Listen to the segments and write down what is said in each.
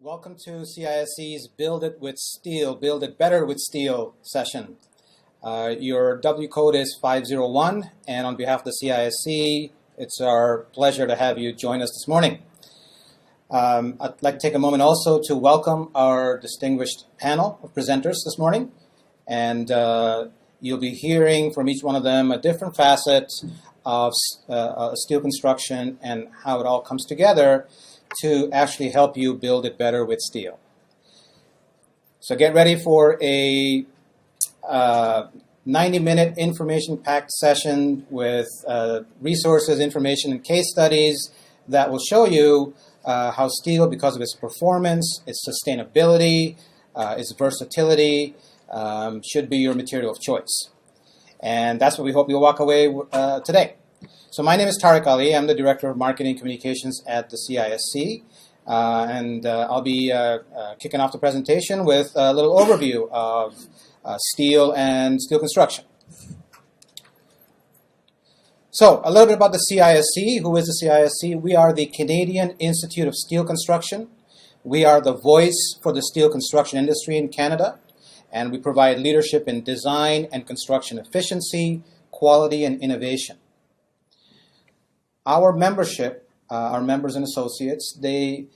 Welcome to CISC's Build It with Steel, Build It Better with Steel session. Your W code is 501, and on behalf of the CISC, it's our pleasure to have you join us this morning. I'd like to take a moment also to welcome our distinguished panel of presenters this morning, and you'll be hearing from each one of them a different facet of steel construction and how it all comes together to actually help you build it better with steel. So get ready for a 90-minute information-packed session with resources, information, and case studies that will show you how steel, because of its performance, its sustainability, its versatility, should be your material of choice. And that's what we hope you'll walk away today. So my name is Tareq Ali. I'm the Director of Marketing Communications at the CISC. And I'll be kicking off the presentation with a little overview of steel and steel construction. So a little bit about the CISC. Who is the CISC? We are the Canadian Institute of Steel Construction. We are the voice for the steel construction industry in Canada. And we provide leadership in design and construction efficiency, quality, and innovation. Our membership, our members and associates, they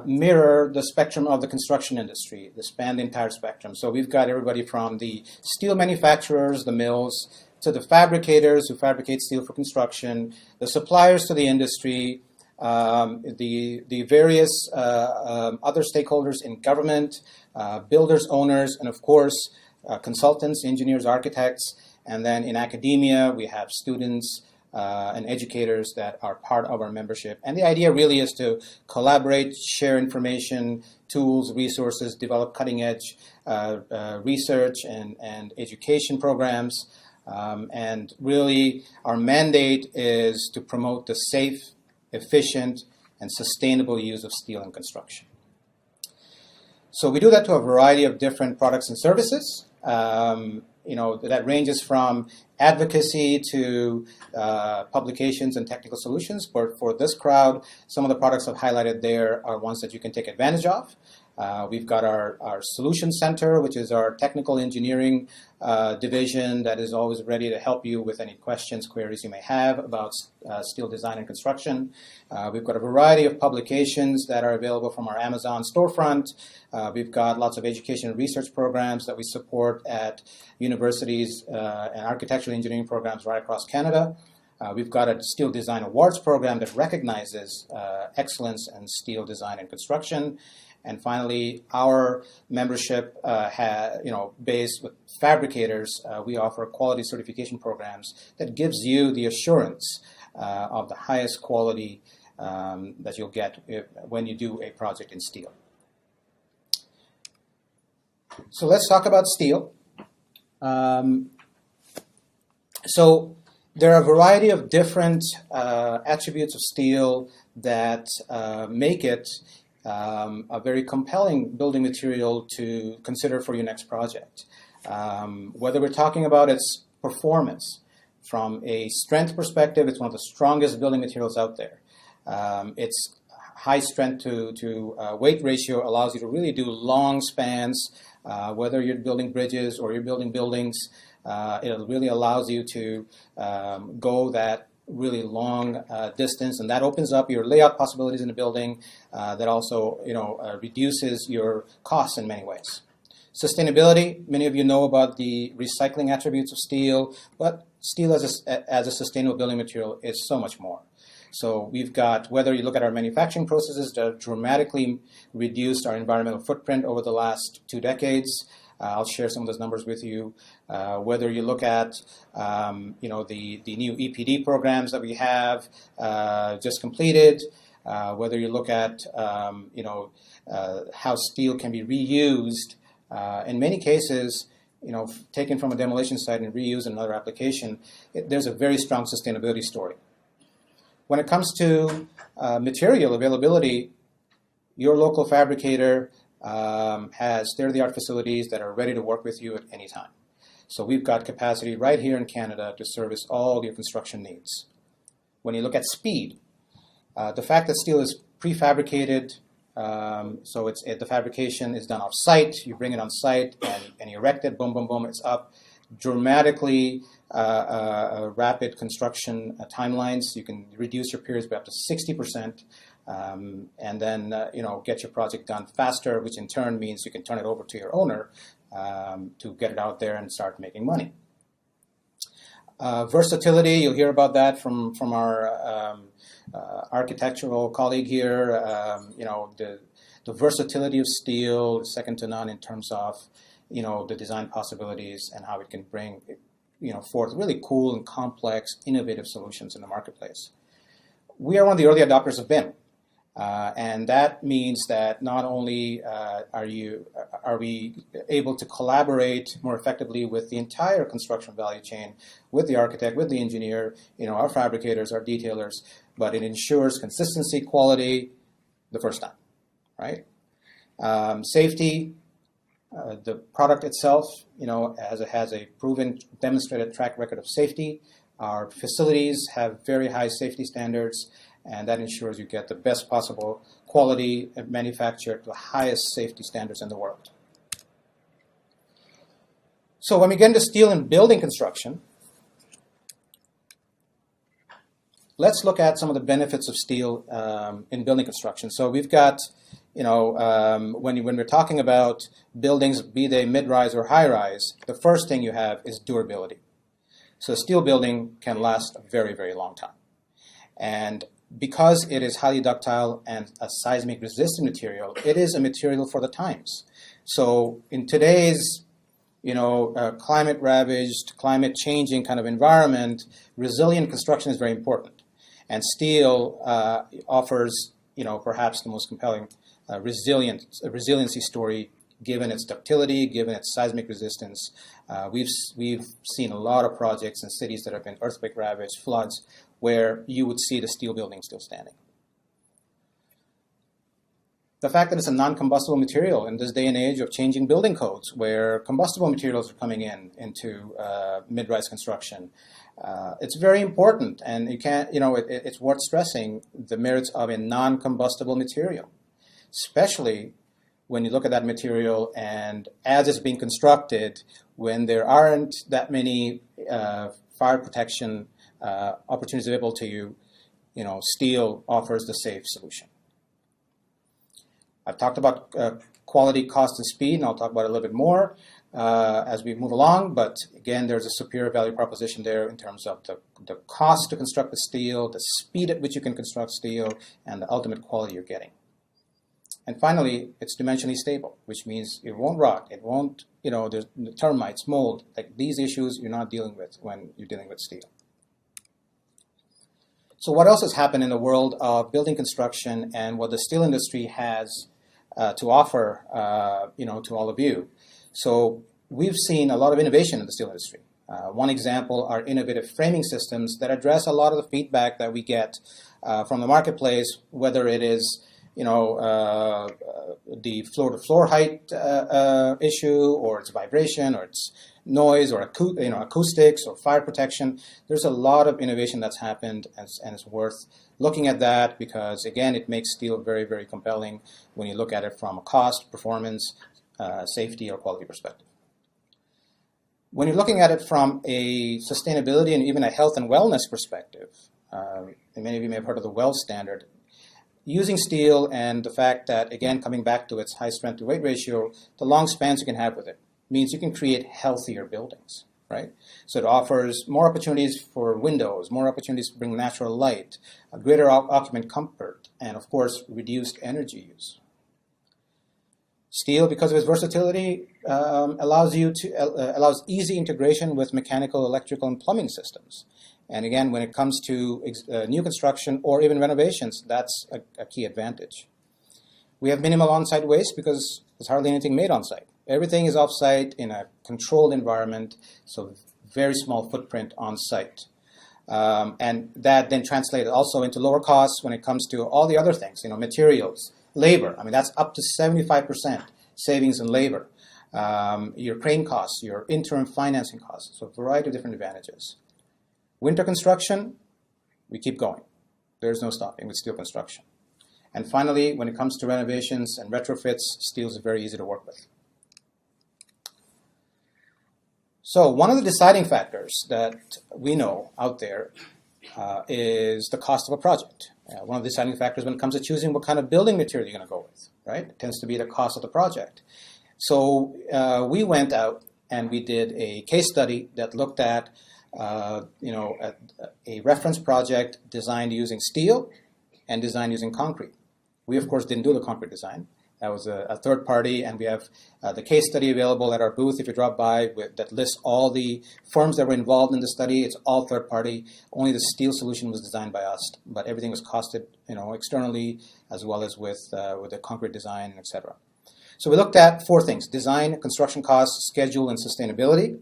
mirror the spectrum of the construction industry. They span the entire spectrum. So we've got everybody from the steel manufacturers, the mills, to the fabricators who fabricate steel for construction, the suppliers to the industry, the various other stakeholders in government, builders, owners, and of course, consultants, engineers, architects. And then in academia, we have students, and educators that are part of our membership. And the idea really is to collaborate, share information, tools, resources, develop cutting-edge research and education programs. And really, our mandate is to promote the safe, efficient, and sustainable use of steel in construction. So we do that to a variety of different products and services. That ranges from advocacy to publications and technical solutions. But for this crowd, some of the products I've highlighted there are ones that you can take advantage of. We've got our Solution Center, which is our technical engineering division that is always ready to help you with any questions, queries you may have about steel design and construction. We've got a variety of publications that are available from our Amazon storefront. We've got lots of education and research programs that we support at universities and architectural engineering programs right across Canada. We've got a Steel Design Awards program that recognizes excellence in steel design and construction. And finally, our membership, based with fabricators, we offer quality certification programs that gives you the assurance of the highest quality that you'll get when you do a project in steel. So let's talk about steel. So there are a variety of different attributes of steel that make it a very compelling building material to consider for your next project. Whether we're talking about its performance, from a strength perspective, it's one of the strongest building materials out there. Its high strength to weight ratio allows you to really do long spans, whether you're building bridges or you're building buildings. It really allows you to go that really long distance, and that opens up your layout possibilities in the building. That also, reduces your costs in many ways. Sustainability, many of you know about the recycling attributes of steel, but steel as a sustainable building material is so much more. So we've got, whether you look at our manufacturing processes that have dramatically reduced our environmental footprint over the last 2 decades. I'll share some of those numbers with you. Whether you look at, the new EPD programs that we have just completed, whether you look at, how steel can be reused, in many cases, taken from a demolition site and reused in another application, there's a very strong sustainability story. When it comes to material availability, your local fabricator has state-of-the-art facilities that are ready to work with you at any time. So we've got capacity right here in Canada to service all your construction needs. When you look at speed, the fact that steel is prefabricated, So the fabrication is done off-site. You bring it on site and you erect it. Boom, boom, boom. It's up. Dramatically rapid construction timelines. You can reduce your periods by up to 60%, and then get your project done faster, which in turn means you can turn it over to your owner to get it out there and start making money. Versatility, you'll hear about that from our architectural colleague here. The versatility of steel is second to none in terms of the design possibilities and how it can bring forth really cool and complex, innovative solutions in the marketplace. We are one of the early adopters of BIM. And that means that not only are we able to collaborate more effectively with the entire construction value chain, with the architect, with the engineer, our fabricators, our detailers, but it ensures consistency, quality the first time, right? Safety, the product itself, has a proven, demonstrated track record of safety. Our facilities have very high safety standards, and that ensures you get the best possible quality manufactured to the highest safety standards in the world. So when we get into steel and building construction, let's look at some of the benefits of steel in building construction. So we've got, when we're talking about buildings, be they mid-rise or high-rise, the first thing you have is durability. So a steel building can last a very, very long time. And because it is highly ductile and a seismic resistant material, it is a material for the times. So in today's, climate ravaged, climate changing kind of environment, resilient construction is very important. And steel offers, perhaps the most compelling resiliency story, given its ductility, given its seismic resistance. We've seen a lot of projects in cities that have been earthquake ravaged, floods, where you would see the steel building still standing. The fact that it's a non-combustible material in this day and age of changing building codes, where combustible materials are coming into mid-rise construction, it's very important, and you can't, it's worth stressing the merits of a non-combustible material, especially when you look at that material and as it's being constructed, when there aren't that many fire protection opportunities available to you, steel offers the safe solution. I've talked about quality, cost, and speed, and I'll talk about it a little bit more as we move along, but again, there's a superior value proposition there in terms of the cost to construct the steel, the speed at which you can construct steel, and the ultimate quality you're getting. And finally, it's dimensionally stable, which means it won't rot, it won't, there's termites, mold, like these issues you're not dealing with when you're dealing with steel. So what else has happened in the world of building construction and what the steel industry has to offer, to all of you? So we've seen a lot of innovation in the steel industry. One example are innovative framing systems that address a lot of the feedback that we get from the marketplace, whether it is the floor-to-floor height issue, or it's vibration, or it's noise, or acoustics, or fire protection. There's a lot of innovation that's happened, and it's worth looking at that because, again, it makes steel very, very compelling when you look at it from a cost, performance, safety, or quality perspective. When you're looking at it from a sustainability and even a health and wellness perspective, and many of you may have heard of the WELL standard, using steel and the fact that, again, coming back to its high strength to weight ratio, the long spans you can have with it means you can create healthier buildings, right? So it offers more opportunities for windows, more opportunities to bring natural light, a greater occupant comfort, and of course, reduced energy use. Steel, because of its versatility, allows easy integration with mechanical, electrical, and plumbing systems. And again, when it comes to new construction or even renovations, that's a key advantage. We have minimal on-site waste because there's hardly anything made on-site. Everything is off-site in a controlled environment, so very small footprint on-site. And that then translated also into lower costs when it comes to all the other things, materials, labor. I mean, that's up to 75% savings in labor. Your crane costs, your interim financing costs, so a variety of different advantages. Winter construction, we keep going. There's no stopping with steel construction. And finally, when it comes to renovations and retrofits, steel is very easy to work with. So one of the deciding factors that we know out there is the cost of a project. One of the deciding factors when it comes to choosing what kind of building material you're going to go with, right? It tends to be the cost of the project. So we went out and we did a case study that looked at, a reference project designed using steel and designed using concrete. We, of course, didn't do the concrete design. That was a third party, and we have the case study available at our booth if you drop by that lists all the firms that were involved in the study. It's all third party. Only the steel solution was designed by us, but everything was costed externally as well as with the concrete design, etc. So we looked at 4 things: design, construction costs, schedule, and sustainability.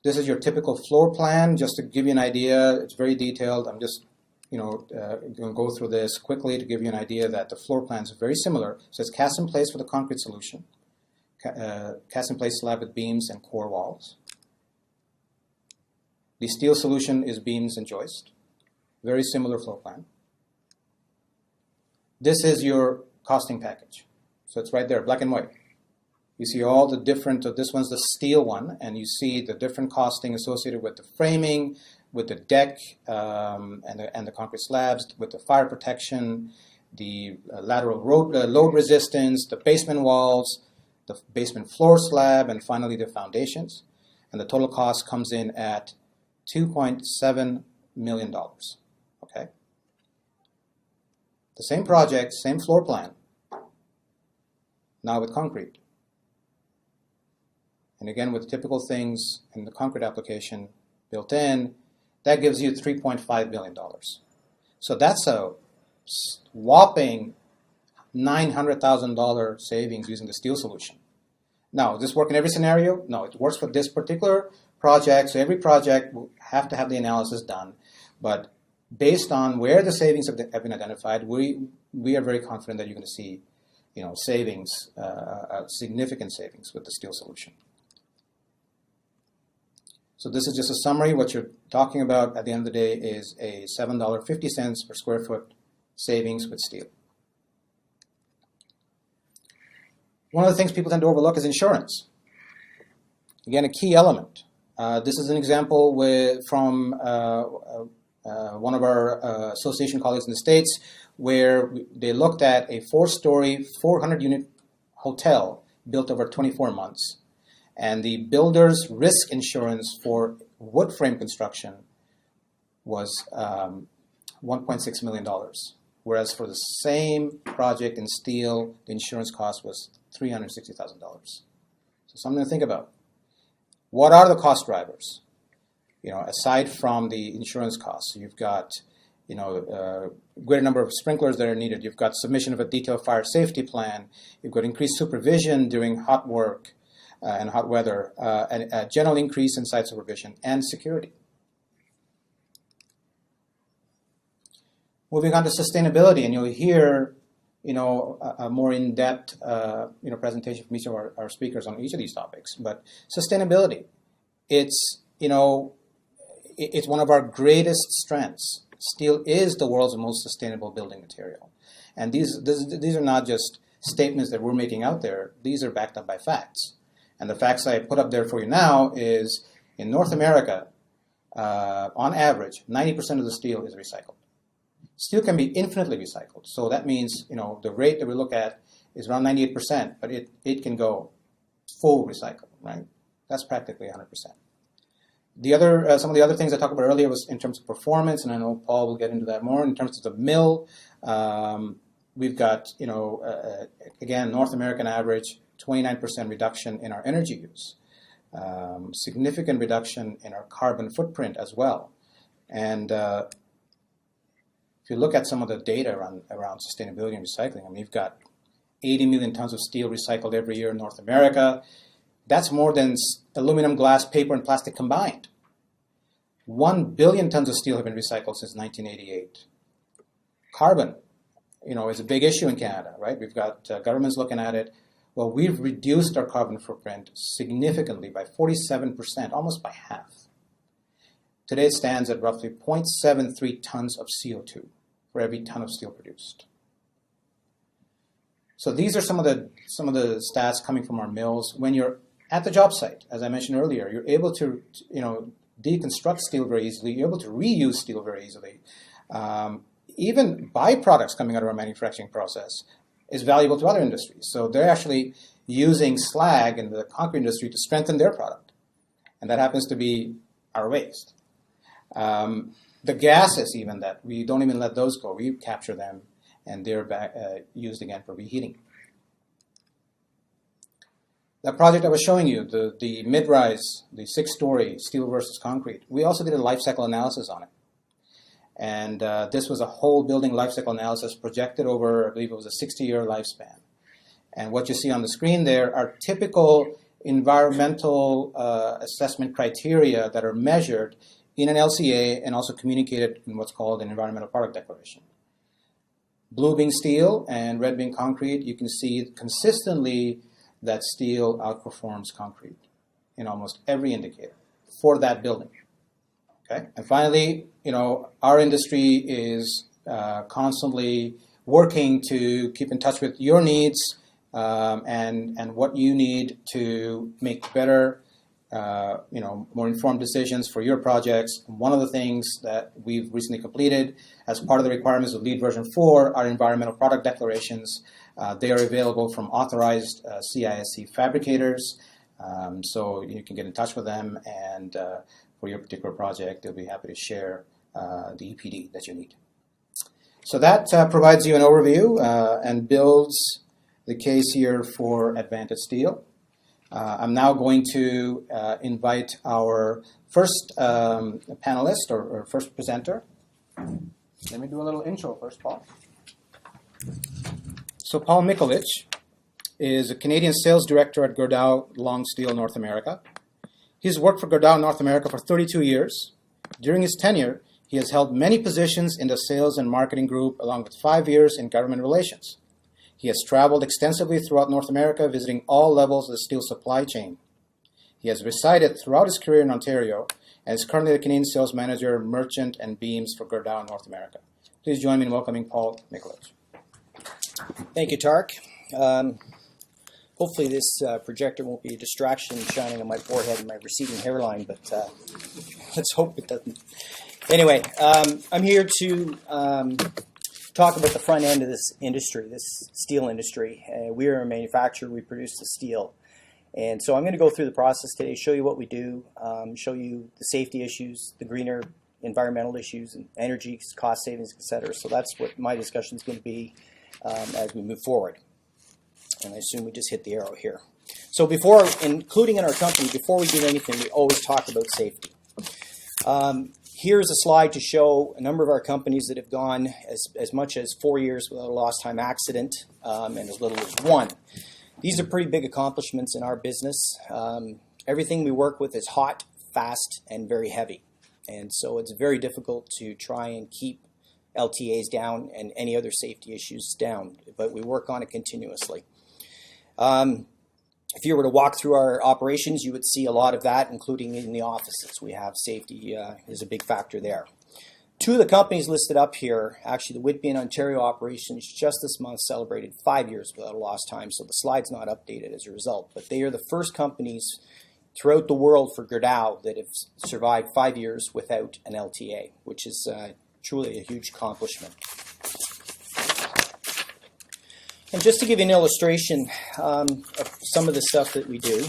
This is your typical floor plan. Just to give you an idea, it's very detailed. I'm just going to go through this quickly to give you an idea that the floor plans are very similar. So it's cast in place for the concrete solution, cast in place slab with beams and core walls. The steel solution is beams and joist. Very similar floor plan. This is your costing package. So it's right there, black and white. You see all the different, this one's the steel one, and you see the different costing associated with the framing, with the deck and the concrete slabs, with the fire protection, the lateral load resistance, the basement walls, the basement floor slab, and finally the foundations. And the total cost comes in at $2.7 million. Okay? The same project, same floor plan, now with concrete. And again, with typical things in the concrete application built in, that gives you $3.5 million. So that's a whopping $900,000 savings using the steel solution. Now, does this work in every scenario? No, it works for this particular project. So every project will have to have the analysis done. But based on where the savings have been identified, we are very confident that you're going to see savings, significant savings with the steel solution. So this is just a summary. What you're talking about at the end of the day is a $7.50 per square foot savings with steel. One of the things people tend to overlook is insurance. Again, a key element. This is an example from one of our association colleagues in the States where they looked at a 4-story, 400-unit hotel built over 24 months. And the builder's risk insurance for wood frame construction was $1.6 million, whereas for the same project in steel, the insurance cost was $360,000. So something to think about. What are the cost drivers? Aside from the insurance costs, you've got greater number of sprinklers that are needed. You've got submission of a detailed fire safety plan. You've got increased supervision during hot work and hot weather, and a general increase in site supervision and security. Moving on to sustainability, and you'll hear, a more in-depth, presentation from each of our speakers on each of these topics. But sustainability, it's one of our greatest strengths. Steel is the world's most sustainable building material, and these are not just statements that we're making out there. These are backed up by facts. And the facts I put up there for you now is in North America, on average, 90% of the steel is recycled. Steel can be infinitely recycled. So that means, the rate that we look at is around 98%, but it can go full recycle, right? That's practically 100%. Some of the other things I talked about earlier was in terms of performance, and I know Paul will get into that more. In terms of the mill, we've got, again, North American average, 29% reduction in our energy use, significant reduction in our carbon footprint as well. And if you look at some of the data around sustainability and recycling, you've got 80 million tons of steel recycled every year in North America. That's more than aluminum, glass, paper, and plastic combined. 1 billion tons of steel have been recycled since 1988. Carbon, is a big issue in Canada, right? We've got governments looking at it. Well, we've reduced our carbon footprint significantly by 47%, almost by half. Today it stands at roughly 0.73 tons of CO2 for every ton of steel produced. So these are some of the stats coming from our mills. When you're at the job site, as I mentioned earlier, you're able to deconstruct steel very easily. You're able to reuse steel very easily. Even byproducts coming out of our manufacturing process is valuable to other industries. So they're actually using slag in the concrete industry to strengthen their product, and that happens to be our waste. The gases, even that we don't even let those go. We capture them, and they're used again for reheating. That project I was showing you, the mid-rise, the 6-story steel versus concrete, we also did a life cycle analysis on it. And this was a whole building life cycle analysis projected over, I believe it was a 60-year lifespan. And what you see on the screen there are typical environmental assessment criteria that are measured in an LCA and also communicated in what's called an environmental product declaration. Blue being steel and red being concrete, you can see consistently that steel outperforms concrete in almost every indicator for that building. Okay? And finally, our industry is constantly working to keep in touch with your needs and what you need to make better, more informed decisions for your projects. One of the things that we've recently completed as part of the requirements of LEED version 4 are environmental product declarations. They are available from authorized CISC fabricators, so you can get in touch with them, and for your particular project, they'll be happy to share the EPD that you need. So that provides you an overview and builds the case here for Advantage Steel. I'm now going to invite our first panelist or first presenter. Let me do a little intro first, Paul. So Paul Mikolich is a Canadian sales director at Gerdau Long Steel North America. He's worked for Gerdau North America for 32 years. During his tenure, he has held many positions in the sales and marketing group, along with 5 years in government relations. He has traveled extensively throughout North America, visiting all levels of the steel supply chain. He has resided throughout his career in Ontario and is currently the Canadian sales manager, merchant, and beams for Gerdau North America. Please join me in welcoming Paul Mikolich. Thank you, Tareq. Hopefully this projector won't be a distraction shining on my forehead and my receding hairline, but let's hope it doesn't. Anyway, I'm here to talk about the front end of this industry, this steel industry. We are a manufacturer. We produce the steel. And so I'm going to go through the process today, show you what we do, show you the safety issues, the greener environmental issues, and energy, cost savings, etc. So that's what my discussion is going to be as we move forward. And I assume we just hit the arrow here. So before, including in our company, before we do anything, we always talk about safety. Here's a slide to show a number of our companies that have gone as much as 4 years without a lost time accident and as little as 1. These are pretty big accomplishments in our business. Everything we work with is hot, fast, and very heavy. And so it's very difficult to try and keep LTAs down and any other safety issues down, but we work on it continuously. If you were to walk through our operations, you would see a lot of that, including in the offices. We have safety is a big factor there. 2 of the companies listed up here, actually the Whitby and Ontario operations just this month celebrated 5 years without a lost time, so the slide's not updated as a result. But they are the first companies throughout the world for Gerdau that have survived 5 years without an LTA, which is truly a huge accomplishment. And just to give you an illustration of some of the stuff that we do,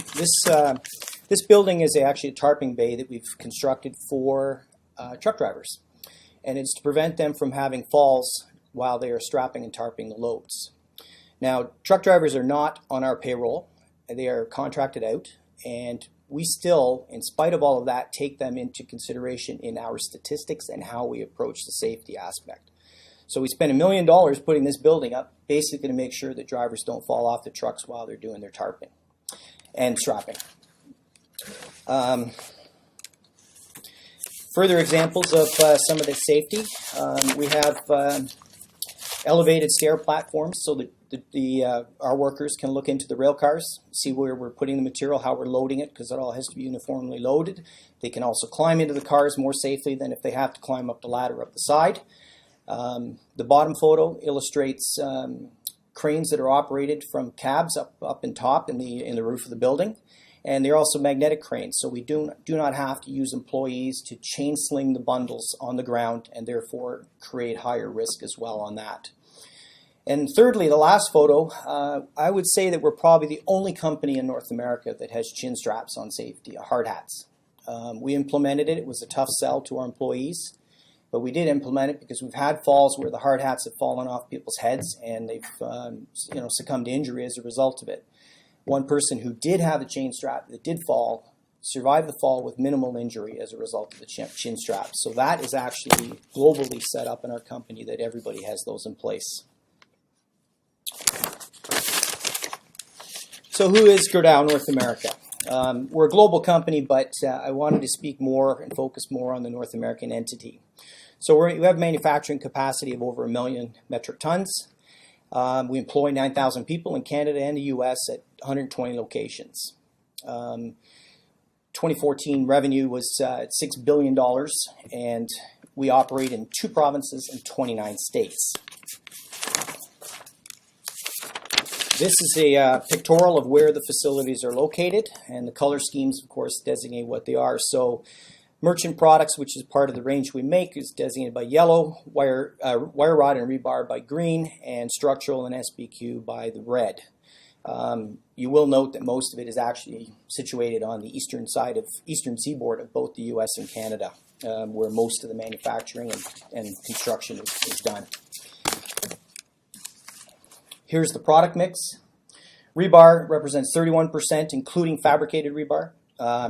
this building is actually a tarping bay that we've constructed for truck drivers. And it's to prevent them from having falls while they are strapping and tarping the loads. Now, truck drivers are not on our payroll. They are contracted out. And we still, in spite of all of that, take them into consideration in our statistics and how we approach the safety aspect. So we spent $1 million putting this building up, basically to make sure that drivers don't fall off the trucks while they're doing their tarping and strapping. Further examples of some of the safety, we have elevated stair platforms so that our workers can look into the rail cars, see where we're putting the material, how we're loading it, because it all has to be uniformly loaded. They can also climb into the cars more safely than if they have to climb up the ladder up the side. The bottom photo illustrates cranes that are operated from cabs up in top in the roof of the building. And they're also magnetic cranes, so we do not have to use employees to chain sling the bundles on the ground and therefore create higher risk as well on that. And thirdly, the last photo, I would say that we're probably the only company in North America that has chin straps on safety, hard hats. We implemented it. It was a tough sell to our employees, but we did implement it because we've had falls where the hard hats have fallen off people's heads and they've succumbed to injury as a result of it. One person who did have a chain strap that did fall survived the fall with minimal injury as a result of the chin strap. So that is actually globally set up in our company that everybody has those in place. So who is Gerdau North America? We're a global company, but I wanted to speak more and focus more on the North American entity. So we have manufacturing capacity of over 1 million metric tons. We employ 9,000 people in Canada and the U.S. at 120 locations. 2014 revenue was $6 billion, and we operate in 2 provinces and 29 states. This is a pictorial of where the facilities are located, and the color schemes, of course, designate what they are. So merchant products, which is part of the range we make, is designated by yellow, wire rod and rebar by green, and structural and SBQ by the red. You will note that most of it is actually situated on the eastern seaboard of both the U.S. and Canada, where most of the manufacturing and construction is done. Here's the product mix. Rebar represents 31%, including fabricated rebar.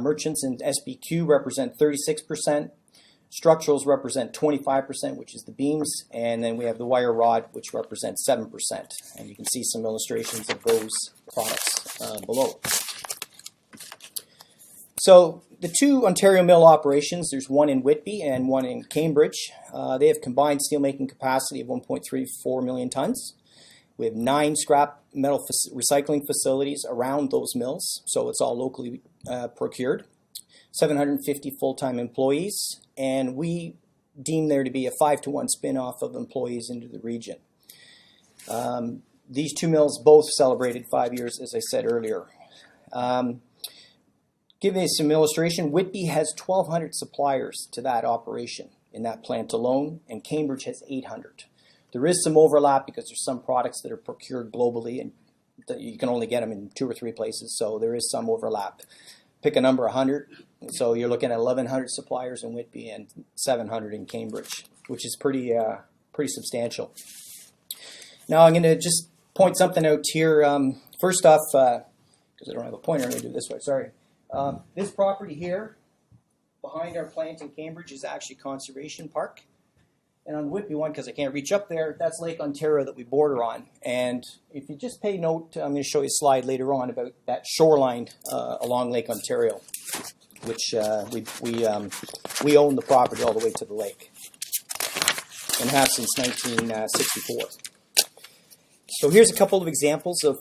Merchants and SBQ represent 36%. Structurals represent 25%, which is the beams. And then we have the wire rod, which represents 7%. And you can see some illustrations of those products below. So the 2 Ontario mill operations, there's one in Whitby and one in Cambridge. They have combined steelmaking capacity of 1.34 million tons. We have 9 scrap metal recycling facilities around those mills, so it's all locally procured. 750 full-time employees, and we deem there to be a 5-to-1 spin-off of employees into the region. These 2 mills both celebrated 5 years, as I said earlier. Giving you some illustration, Whitby has 1,200 suppliers to that operation in that plant alone, and Cambridge has 800. There is some overlap because there's some products that are procured globally and you can only get them in 2 or 3 places, so there is some overlap. Pick a number, 100. So you're looking at 1,100 suppliers in Whitby and 700 in Cambridge, which is pretty substantial. Now I'm going to just point something out here. First off, because I don't have a pointer, I'm going to do it this way, sorry. This property here, behind our plant in Cambridge, is actually Conservation Park. And on the Whitby one, because I can't reach up there, that's Lake Ontario that we border on. And if you just pay note, I'm going to show you a slide later on about that shoreline along Lake Ontario, which we own the property all the way to the lake and have since 1964. So here's a couple of examples of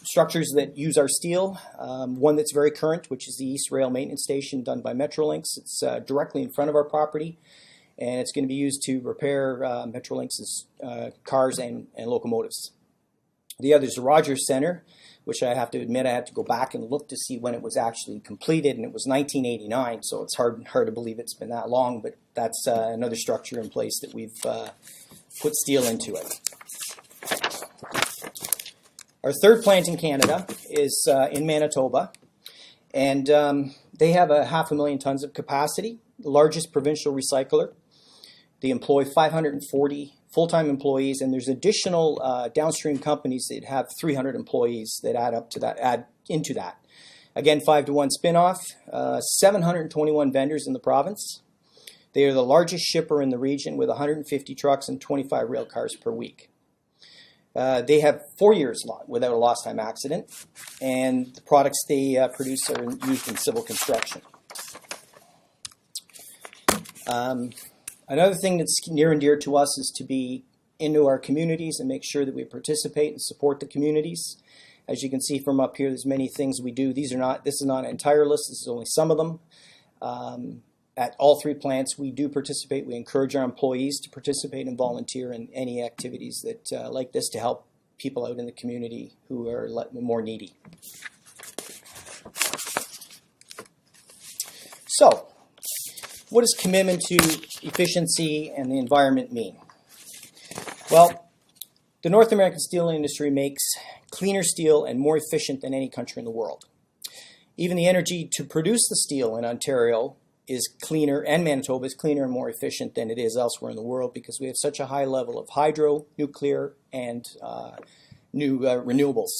structures that use our steel. One that's very current, which is the East Rail Maintenance Station done by Metrolinx. It's directly in front of our property. And it's going to be used to repair Metrolinx's cars and locomotives. The other is the Rogers Center, which I have to admit I had to go back and look to see when it was actually completed, and it was 1989, so it's hard to believe it's been that long, but that's another structure in place that we've put steel into it. Our third plant in Canada is in Manitoba, and they have 500,000 tons of capacity, the largest provincial recycler. They employ 540 full-time employees, and there's additional downstream companies that have 300 employees that add into that. Again, 5-to-1 spinoff, 721 vendors in the province. They are the largest shipper in the region with 150 trucks and 25 rail cars per week. They have 4 years without a lost time accident, and the products they produce are used in civil construction. Another thing that's near and dear to us is to be into our communities and make sure that we participate and support the communities. As you can see from up here, there's many things we do. This is not an entire list. This is only some of them. At all 3 plants, we do participate. We encourage our employees to participate and volunteer in any activities that like this to help people out in the community who are more needy. So, what does commitment to efficiency and the environment mean? Well, the North American steel industry makes cleaner steel and more efficient than any country in the world. Even the energy to produce the steel in Ontario is cleaner, and Manitoba is cleaner and more efficient than it is elsewhere in the world because we have such a high level of hydro, nuclear, and new renewables.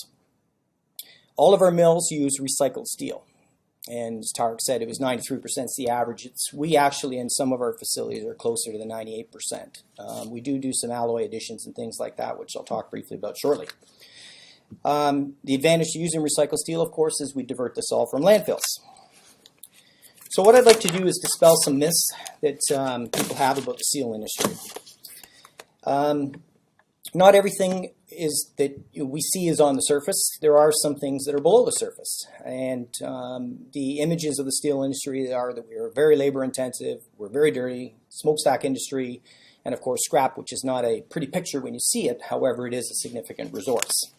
All of our mills use recycled steel. And as Tareq said, it was 93% is the average. We actually, in some of our facilities, are closer to the 98%. We do some alloy additions and things like that, which I'll talk briefly about shortly. The advantage to using recycled steel, of course, is we divert this all from landfills. So what I'd like to do is dispel some myths that people have about the steel industry. Not everything is that we see is on the surface. There are some things that are below the surface. And the images of the steel industry are that we are very labor intensive, we're very dirty, smokestack industry, and of course scrap, which is not a pretty picture when you see it. However, it is a significant resource.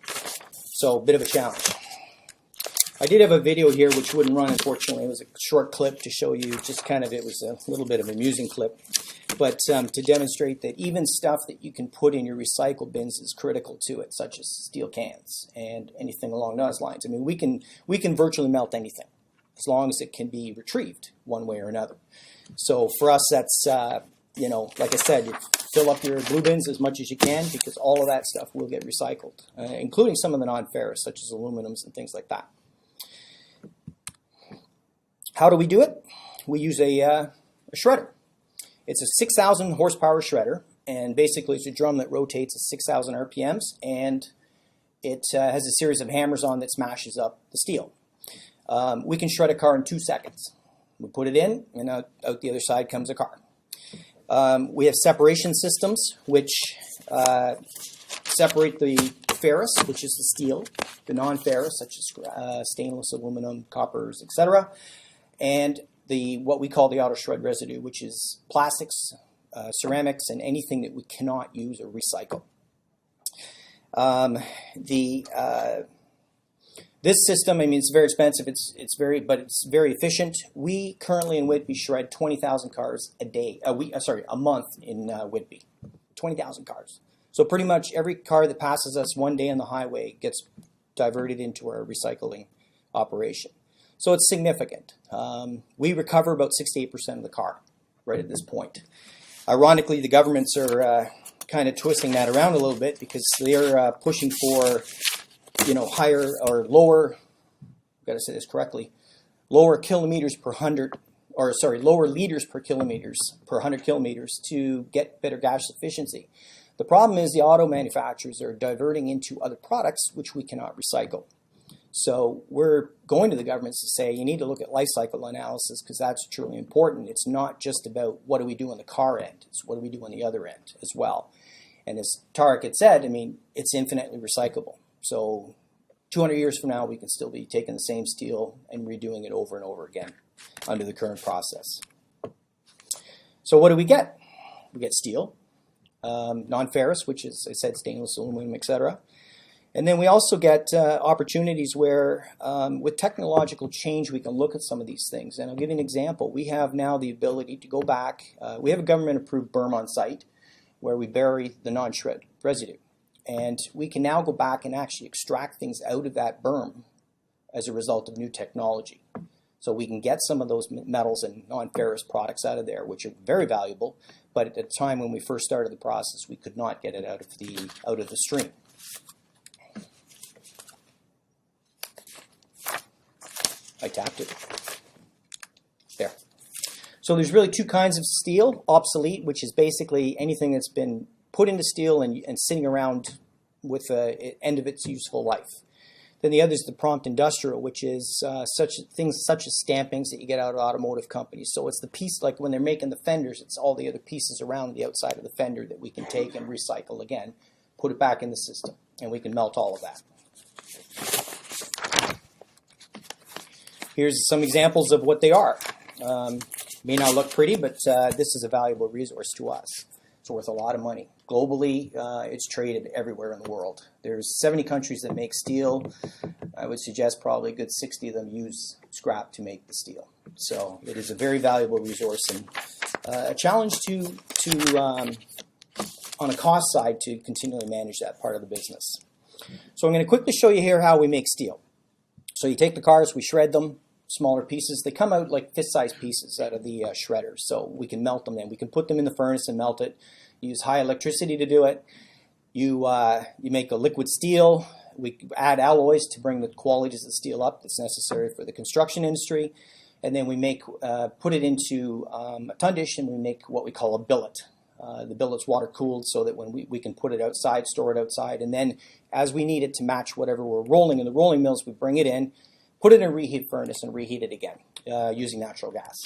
So a bit of a challenge. I did have a video here which wouldn't run, unfortunately. It was a short clip to show you just kind of, it was a little bit of an amusing clip. But to demonstrate that even stuff that you can put in your recycle bins is critical to it, such as steel cans and anything along those lines. I mean, we can virtually melt anything as long as it can be retrieved one way or another. So for us, that's, like I said, you fill up your blue bins as much as you can because all of that stuff will get recycled, including some of the non-ferrous, such as aluminums and things like that. How do we do it? We use a shredder. It's a 6,000 horsepower shredder, and basically it's a drum that rotates at 6,000 RPMs, and it has a series of hammers on that smashes up the steel. We can shred a car in 2 seconds. We put it in, and out the other side comes a car. We have separation systems, which separate the ferrous, which is the steel, the non-ferrous, such as stainless, aluminum, coppers, etc., and what we call the auto shred residue, which is plastics, ceramics, and anything that we cannot use or recycle. This system, I mean, it's very expensive. But it's very efficient. We currently in Whitby shred 20,000 cars a month in Whitby, 20,000 cars. So pretty much every car that passes us one day on the highway gets diverted into our recycling operation. So it's significant. We recover about 68% of the car right at this point. Ironically, the governments are kind of twisting that around a little bit because they're pushing for, higher or lower, I've got to say this correctly, lower kilometers per 100, lower liters per 100 kilometers to get better gas efficiency. The problem is the auto manufacturers are diverting into other products which we cannot recycle. So we're going to the governments to say you need to look at life cycle analysis because that's truly important. It's not just about what do we do on the car end, it's what do we do on the other end as well. And as Tareq had said, I mean, it's infinitely recyclable. So 200 years from now, we can still be taking the same steel and redoing it over and over again under the current process. So what do we get? We get steel, non-ferrous, which is, I said, stainless, aluminum, etc. And then we also get opportunities where with technological change we can look at some of these things. And I'll give you an example. We have now the ability to go back. We have a government-approved berm on site where we bury the non-shred residue. And we can now go back and actually extract things out of that berm as a result of new technology. So we can get some of those metals and non-ferrous products out of there, which are very valuable. But at the time when we first started the process, we could not get it out of the stream. I tapped it. There. So there's really two kinds of steel. Obsolete, which is basically anything that's been put into steel and sitting around with the end of its useful life. Then the other is the prompt industrial, which is things such as stampings that you get out of automotive companies. So it's the piece, like when they're making the fenders, it's all the other pieces around the outside of the fender that we can take and recycle again, put it back in the system, and we can melt all of that. Here's some examples of what they are. May not look pretty, but this is a valuable resource to us. It's worth a lot of money. Globally, it's traded everywhere in the world. There's 70 countries that make steel. I would suggest probably a good 60 of them use scrap to make the steel. So it is a very valuable resource and a challenge on a cost side to continually manage that part of the business. So I'm going to quickly show you here how we make steel. So you take the cars, we shred them, smaller pieces. They come out like fist-sized pieces out of the shredder, so we can melt them then. We can put them in the furnace and melt it. You use high electricity to do it. You make a liquid steel. We add alloys to bring the qualities of the steel up that's necessary for the construction industry. And then we put it into a tundish, and we make what we call a billet. The billet's water cooled so that when we can put it outside, store it outside, and then as we need it to match whatever we're rolling in the rolling mills, we bring it in, put it in a reheat furnace, and reheat it again using natural gas.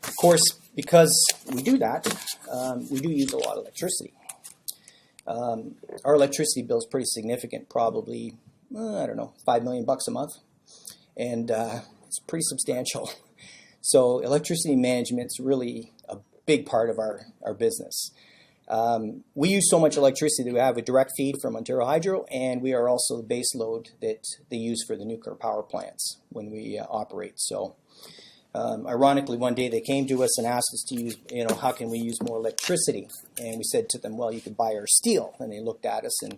Of course, because we do that, we do use a lot of electricity. Our electricity bill is pretty significant, probably, I don't know, $5 million a month, and it's pretty substantial. So electricity management is really a big part of our business. We use so much electricity that we have a direct feed from Ontario Hydro, and we are also the base load that they use for the nuclear power plants when we operate. So ironically, one day they came to us and asked us to use, how can we use more electricity? And we said to them, well, you could buy our steel. And they looked at us, and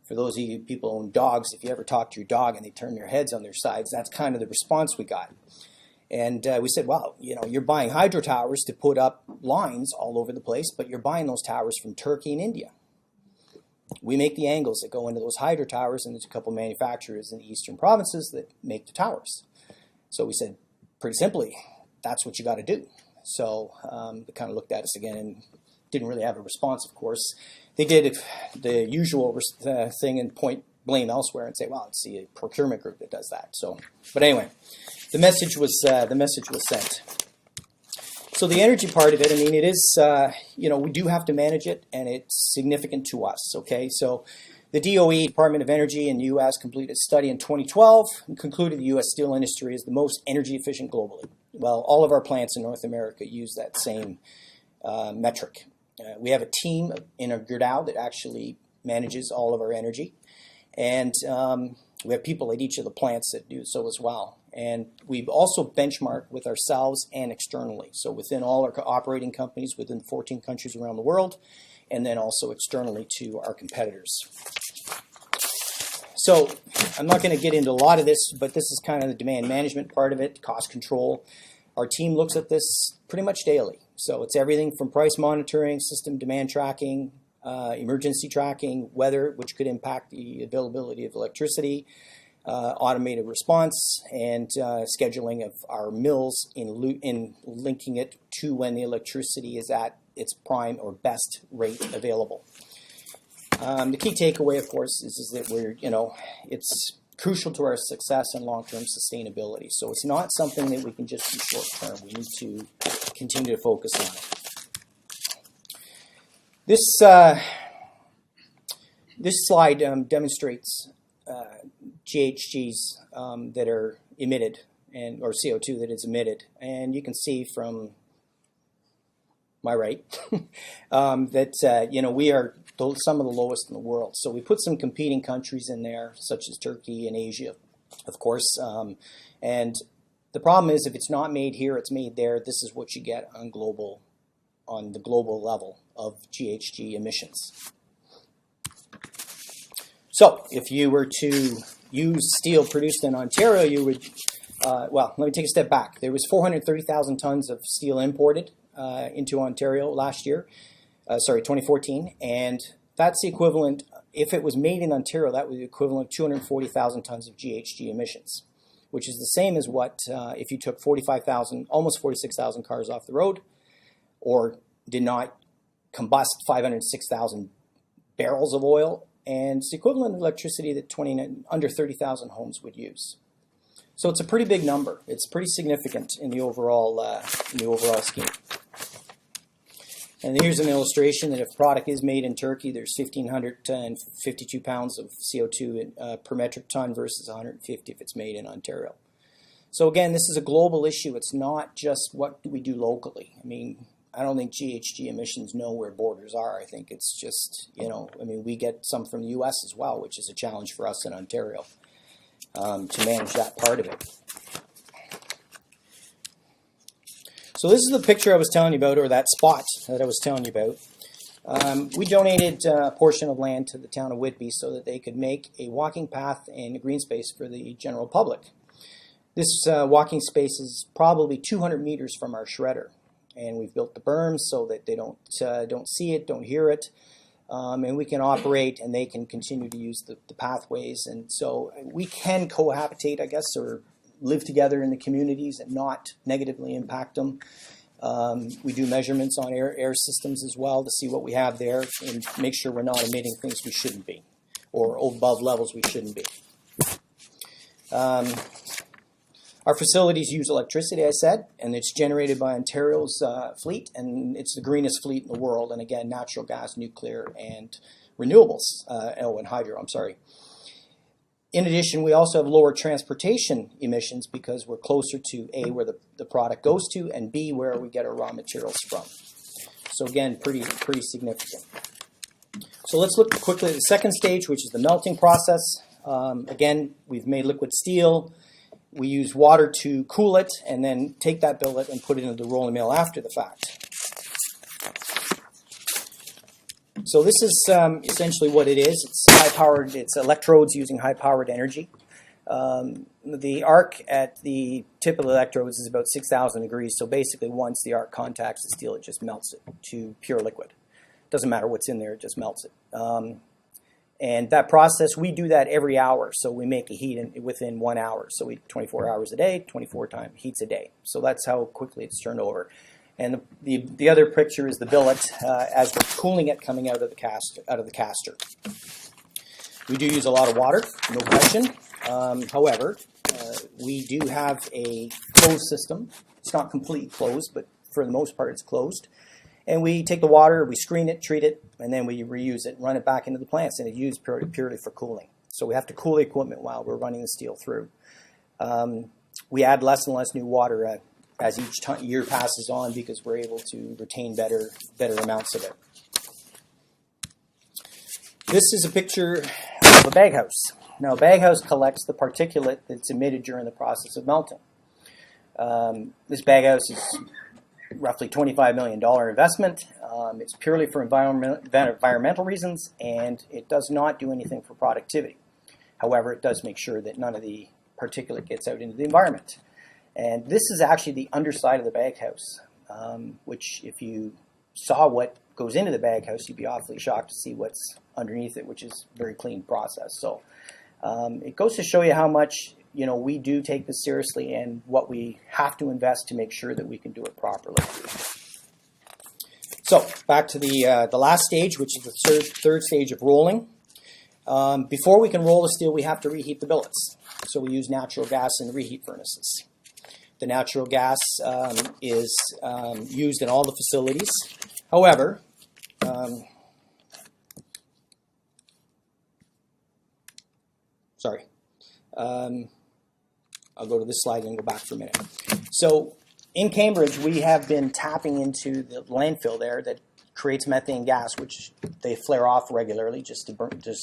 for those of you people who own dogs, if you ever talk to your dog and they turn their heads on their sides, that's kind of the response we got. And we said, well, you're buying hydro towers to put up lines all over the place, but you're buying those towers from Turkey and India. We make the angles that go into those hydro towers, and there's a couple manufacturers in the eastern provinces that make the towers. So we said, pretty simply, that's what you got to do. So they kind of looked at us again and didn't really have a response, of course. They did the usual thing and point blame elsewhere and say, well, it's the procurement group that does that. So, but anyway. The message was sent. So the energy part of it, I mean, it is, we do have to manage it, and it's significant to us, okay? So the DOE, Department of Energy in the U.S., completed a study in 2012 and concluded the U.S. steel industry is the most energy efficient globally. Well, all of our plants in North America use that same metric. We have a team in Gerdau that actually manages all of our energy, and we have people at each of the plants that do so as well. And we've also benchmarked with ourselves and externally. So within all our operating companies within 14 countries around the world, and then also externally to our competitors. So I'm not going to get into a lot of this, but this is kind of the demand management part of it, cost control. Our team looks at this pretty much daily. So it's everything from price monitoring, system demand tracking, emergency tracking, weather, which could impact the availability of electricity, automated response, and scheduling of our mills in linking it to when the electricity is at its prime or best rate available. The key takeaway, of course, is that it's crucial to our success and long-term sustainability. So it's not something that we can just do short-term. We need to continue to focus on it. This slide demonstrates GHGs that are emitted, or CO2 that is emitted, and you can see from my right that we are some of the lowest in the world. So we put some competing countries in there, such as Turkey and Asia, of course. And the problem is, if it's not made here, it's made there. This is what you get on the global level of GHG emissions. So if you were to use steel produced in Ontario, you would, let me take a step back. There was 430,000 tons of steel imported into Ontario last year, 2014, and that's the equivalent, if it was made in Ontario, that was the equivalent of 240,000 tons of GHG emissions, which is the same as what if you took almost 46,000 cars off the road, or did not combust 506,000 barrels of oil, and it's the equivalent of electricity that under 30,000 homes would use. So it's a pretty big number. It's pretty significant in the overall scheme. And here's an illustration that if product is made in Turkey, there's 1,552 pounds of CO2 per metric ton versus 150 if it's made in Ontario. So again, this is a global issue. It's not just what do we do locally. I mean, I don't think GHG emissions know where borders are. I think it's just, I mean, we get some from the U.S. as well, which is a challenge for us in Ontario to manage that part of it. So this is the picture I was telling you about, or that spot that I was telling you about. We donated a portion of land to the town of Whitby so that they could make a walking path and a green space for the general public. This walking space is probably 200 meters from our shredder, and we've built the berms so that they don't see it, don't hear it, and we can operate and they can continue to use the pathways. And so we can cohabitate, I guess, or live together in the communities and not negatively impact them. We do measurements on air systems as well to see what we have there and make sure we're not emitting things we shouldn't be or above levels we shouldn't be. Our facilities use electricity, I said, and it's generated by Ontario's fleet, and it's the greenest fleet in the world. And again, natural gas, nuclear, and renewables, and hydro, I'm sorry. In addition, we also have lower transportation emissions because we're closer to A, where the product goes to, and B, where we get our raw materials from. So again, pretty significant. So let's look quickly at the second stage, which is the melting process. Again, we've made liquid steel. We use water to cool it and then take that billet and put it into the rolling mill after the fact. So this is essentially what it is. It's high-powered. It's electrodes using high-powered energy. The arc at the tip of the electrodes is about 6,000 degrees. So basically, once the arc contacts the steel, it just melts it to pure liquid. Doesn't matter what's in there; it just melts it. And that process, we do that every hour. So we make a heat within 1 hour. So we 24 hours a day, 24 times heats a day. So that's how quickly it's turned over. And the other picture is the billet as we're cooling it coming out of the caster. We do use a lot of water, no question. However, we do have a closed system. It's not completely closed, but for the most part, it's closed. And we take the water, we screen it, treat it, and then we reuse it, run it back into the plants, and it's used purely for cooling. So we have to cool the equipment while we're running the steel through. We add less and less new water as each year passes on because we're able to retain better amounts of it. This is a picture of a baghouse. Now, a baghouse collects the particulate that's emitted during the process of melting. This baghouse is roughly $25 million investment. It's purely for environmental reasons, and it does not do anything for productivity. However, it does make sure that none of the particulate gets out into the environment. And this is actually the underside of the baghouse, which if you saw what goes into the baghouse, you'd be awfully shocked to see what's underneath it, which is a very clean process. So it goes to show you how much we do take this seriously and what we have to invest to make sure that we can do it properly. So back to the last stage, which is the third stage of rolling. Before we can roll the steel, we have to reheat the billets. So we use natural gas in the reheat furnaces. The natural gas is used in all the facilities. However, I'll go to this slide and go back for a minute. So in Cambridge, we have been tapping into the landfill there that creates methane gas, which they flare off regularly just to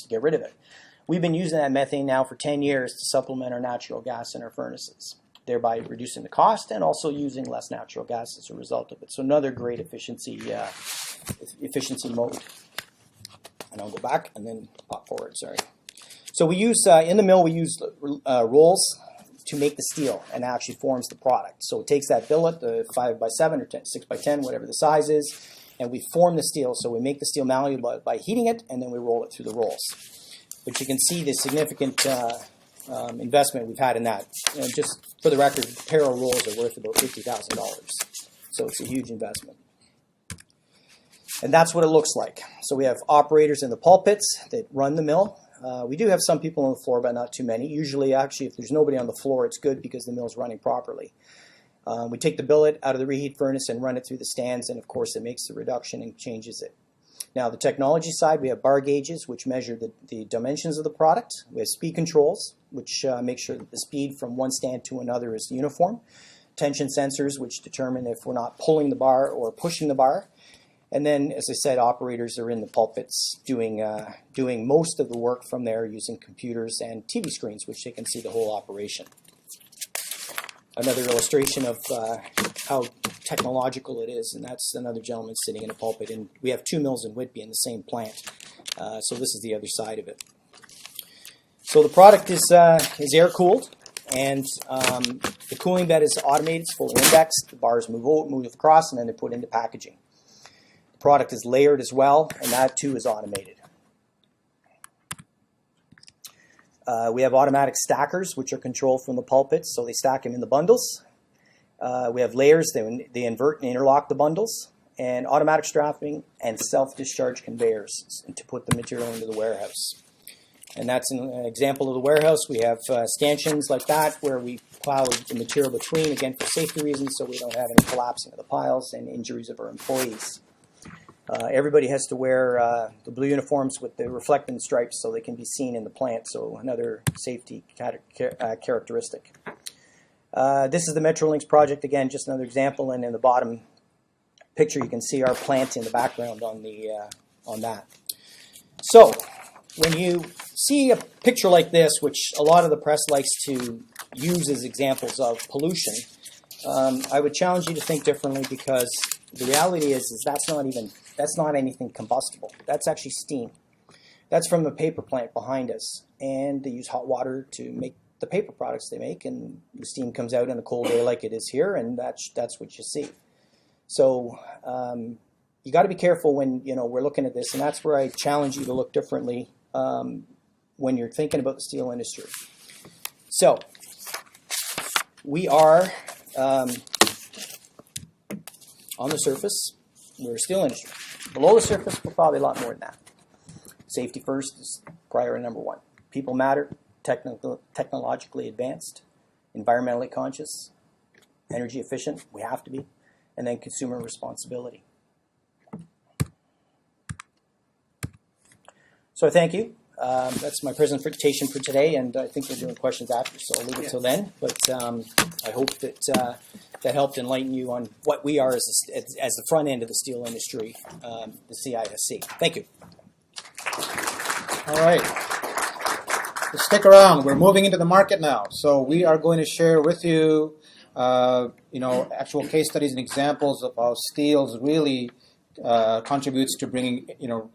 get rid of it. We've been using that methane now for 10 years to supplement our natural gas in our furnaces, thereby reducing the cost and also using less natural gas as a result of it. So another great efficiency mode. And I'll go back and then pop forward, sorry. So we use, in the mill, we use rolls to make the steel, and it actually forms the product. So it takes that billet, the 5x7 or 6x10, whatever the size is, and we form the steel. So we make the steel malleable by heating it, and then we roll it through the rolls. But you can see the significant investment we've had in that. Just for the record, a pair of rolls are worth about $50,000. So it's a huge investment. And that's what it looks like. So we have operators in the pulpits that run the mill. We do have some people on the floor, but not too many. Usually, actually, if there's nobody on the floor, it's good because the mill's running properly. We take the billet out of the reheat furnace and run it through the stands, and of course, it makes the reduction and changes it. Now, the technology side, we have bar gauges, which measure the dimensions of the product. We have speed controls, which make sure that the speed from one stand to another is uniform. Tension sensors, which determine if we're not pulling the bar or pushing the bar. And then, as I said, operators are in the pulpits doing most of the work from there using computers and TV screens, which they can see the whole operation. Another illustration of how technological it is, and that's another gentleman sitting in a pulpit. And we have 2 mills in Whitby in the same plant, so this is the other side of it. So the product is air-cooled, and the cooling bed is automated. It's fully indexed. The bars move across, and then they're put into packaging. The product is layered as well, and that too is automated. We have automatic stackers, which are controlled from the pulpits, so they stack them in the bundles. We have layers, they invert and interlock the bundles, and automatic strapping and self-discharge conveyors to put the material into the warehouse. And that's an example of the warehouse. We have stanchions like that where we plow the material between, again for safety reasons, so we don't have any collapsing of the piles and injuries of our employees. Everybody has to wear the blue uniforms with the reflecting stripes so they can be seen in the plant, so another safety characteristic. This is the Metrolinx project, again, just another example, and in the bottom picture you can see our plant in the background on that. So, when you see a picture like this, which a lot of the press likes to use as examples of pollution, I would challenge you to think differently, because the reality is that's not anything combustible. That's actually steam. That's from the paper plant behind us, and they use hot water to make the paper products they make, and the steam comes out in a cold day like it is here, and that's what you see. So you got to be careful when we're looking at this, and that's where I challenge you to look differently when you're thinking about the steel industry. So we are on the surface, we're a steel industry. Below the surface, we're probably a lot more than that. Safety first is priority number 1. People matter, technologically advanced, environmentally conscious, energy efficient, we have to be, and then consumer responsibility. So thank you. That's my presentation for today, and I think we're doing questions after, so I'll leave it till then. But I hope that that helped enlighten you on what we are as the front end of the steel industry, the CISC. Thank you. All right. So stick around. We're moving into the market now. So we are going to share with you, actual case studies and examples of how steel really contributes to bringing,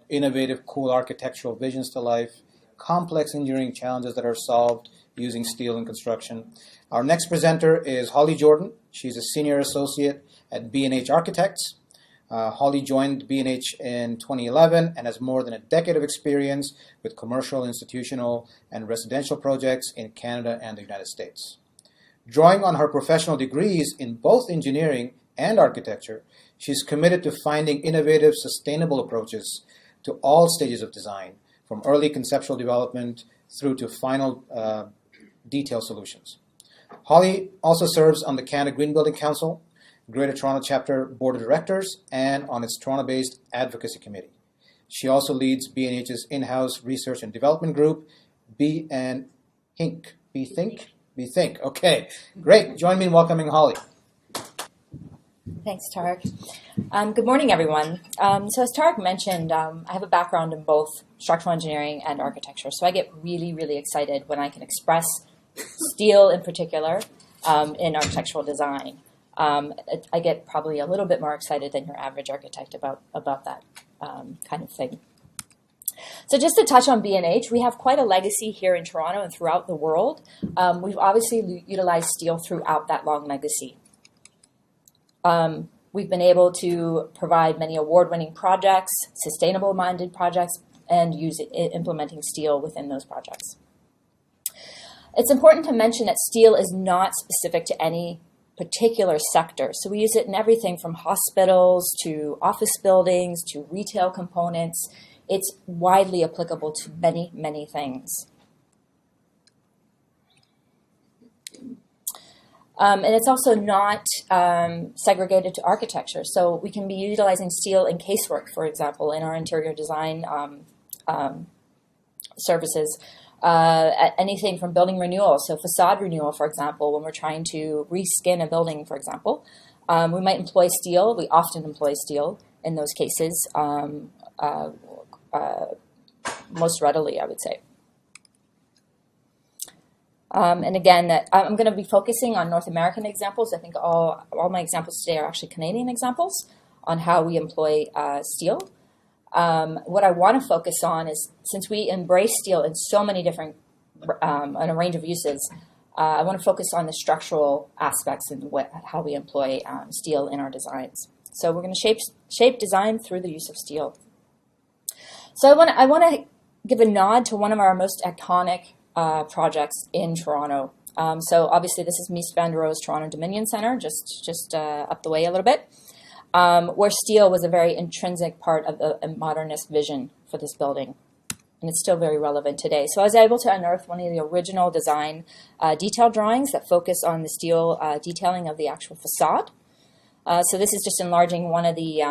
innovative, cool architectural visions to life, complex engineering challenges that are solved using steel in construction. Our next presenter is Holly Jordan. She's a senior associate at B&H Architects. Holly joined B&H in 2011 and has more than a decade of experience with commercial, institutional, and residential projects in Canada and the United States. Drawing on her professional degrees in both engineering and architecture, she's committed to finding innovative, sustainable approaches to all stages of design, from early conceptual development through to final detail solutions. Holly also serves on the Canada Green Building Council, Greater Toronto Chapter Board of Directors, and on its Toronto-based Advocacy Committee. She also leads B&H's in-house research and development group, B&Think. Okay, great. Join me in welcoming Holly. Thanks, Tareq. Good morning, everyone. So as Tareq mentioned, I have a background in both structural engineering and architecture, so I get really, really excited when I can express steel in particular in architectural design. I get probably a little bit more excited than your average architect about that kind of thing. So just to touch on B&H, we have quite a legacy here in Toronto and throughout the world. We've obviously utilized steel throughout that long legacy. We've been able to provide many award-winning projects, sustainable-minded projects, and implementing steel within those projects. It's important to mention that steel is not specific to any particular sector. So we use it in everything from hospitals to office buildings to retail components. It's widely applicable to many, many things. And it's also not segregated to architecture. So we can be utilizing steel in casework, for example, in our interior design services. Anything from building renewal, so facade renewal, for example, when we're trying to reskin a building, for example. We might employ steel. We often employ steel in those cases, most readily, I would say. And again, I'm going to be focusing on North American examples. I think all my examples today are actually Canadian examples on how we employ steel. What I want to focus on is, since we embrace steel in so many different, on a range of uses, I want to focus on the structural aspects and how we employ steel in our designs. So we're going to shape design through the use of steel. So I want to give a nod to one of our most iconic projects in Toronto. So obviously this is Mies van der Rohe's Toronto Dominion Centre, just up the way a little bit, where steel was a very intrinsic part of the modernist vision for this building. And it's still very relevant today. So I was able to unearth one of the original design detail drawings that focus on the steel detailing of the actual facade. So this is just enlarging one of the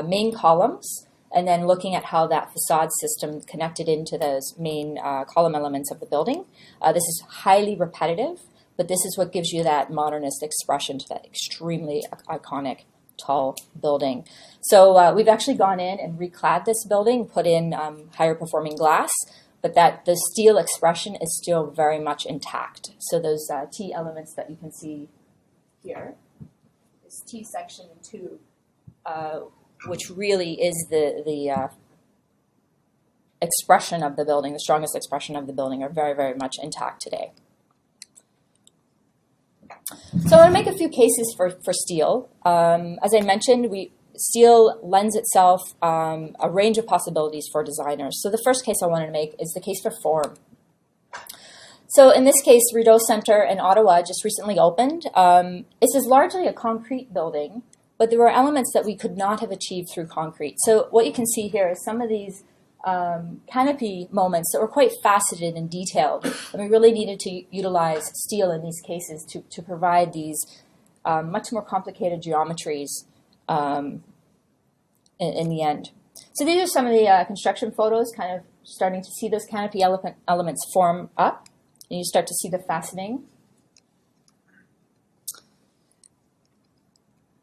main columns and then looking at how that facade system connected into those main column elements of the building. This is highly repetitive, but this is what gives you that modernist expression to that extremely iconic tall building. So we've actually gone in and reclad this building, put in higher performing glass, but that the steel expression is still very much intact. So those T elements that you can see here, this T section 2, which really is the expression of the building, the strongest expression of the building, are very, very much intact today. So I want to make a few cases for steel. As I mentioned, steel lends itself a range of possibilities for designers. So the first case I wanted to make is the case for form. So in this case, Rideau Centre in Ottawa just recently opened. This is largely a concrete building, but there were elements that we could not have achieved through concrete. So what you can see here is some of these canopy moments that were quite faceted and detailed. And we really needed to utilize steel in these cases to provide these much more complicated geometries in the end. So these are some of the construction photos, kind of starting to see those canopy elements form up. And you start to see the faceting.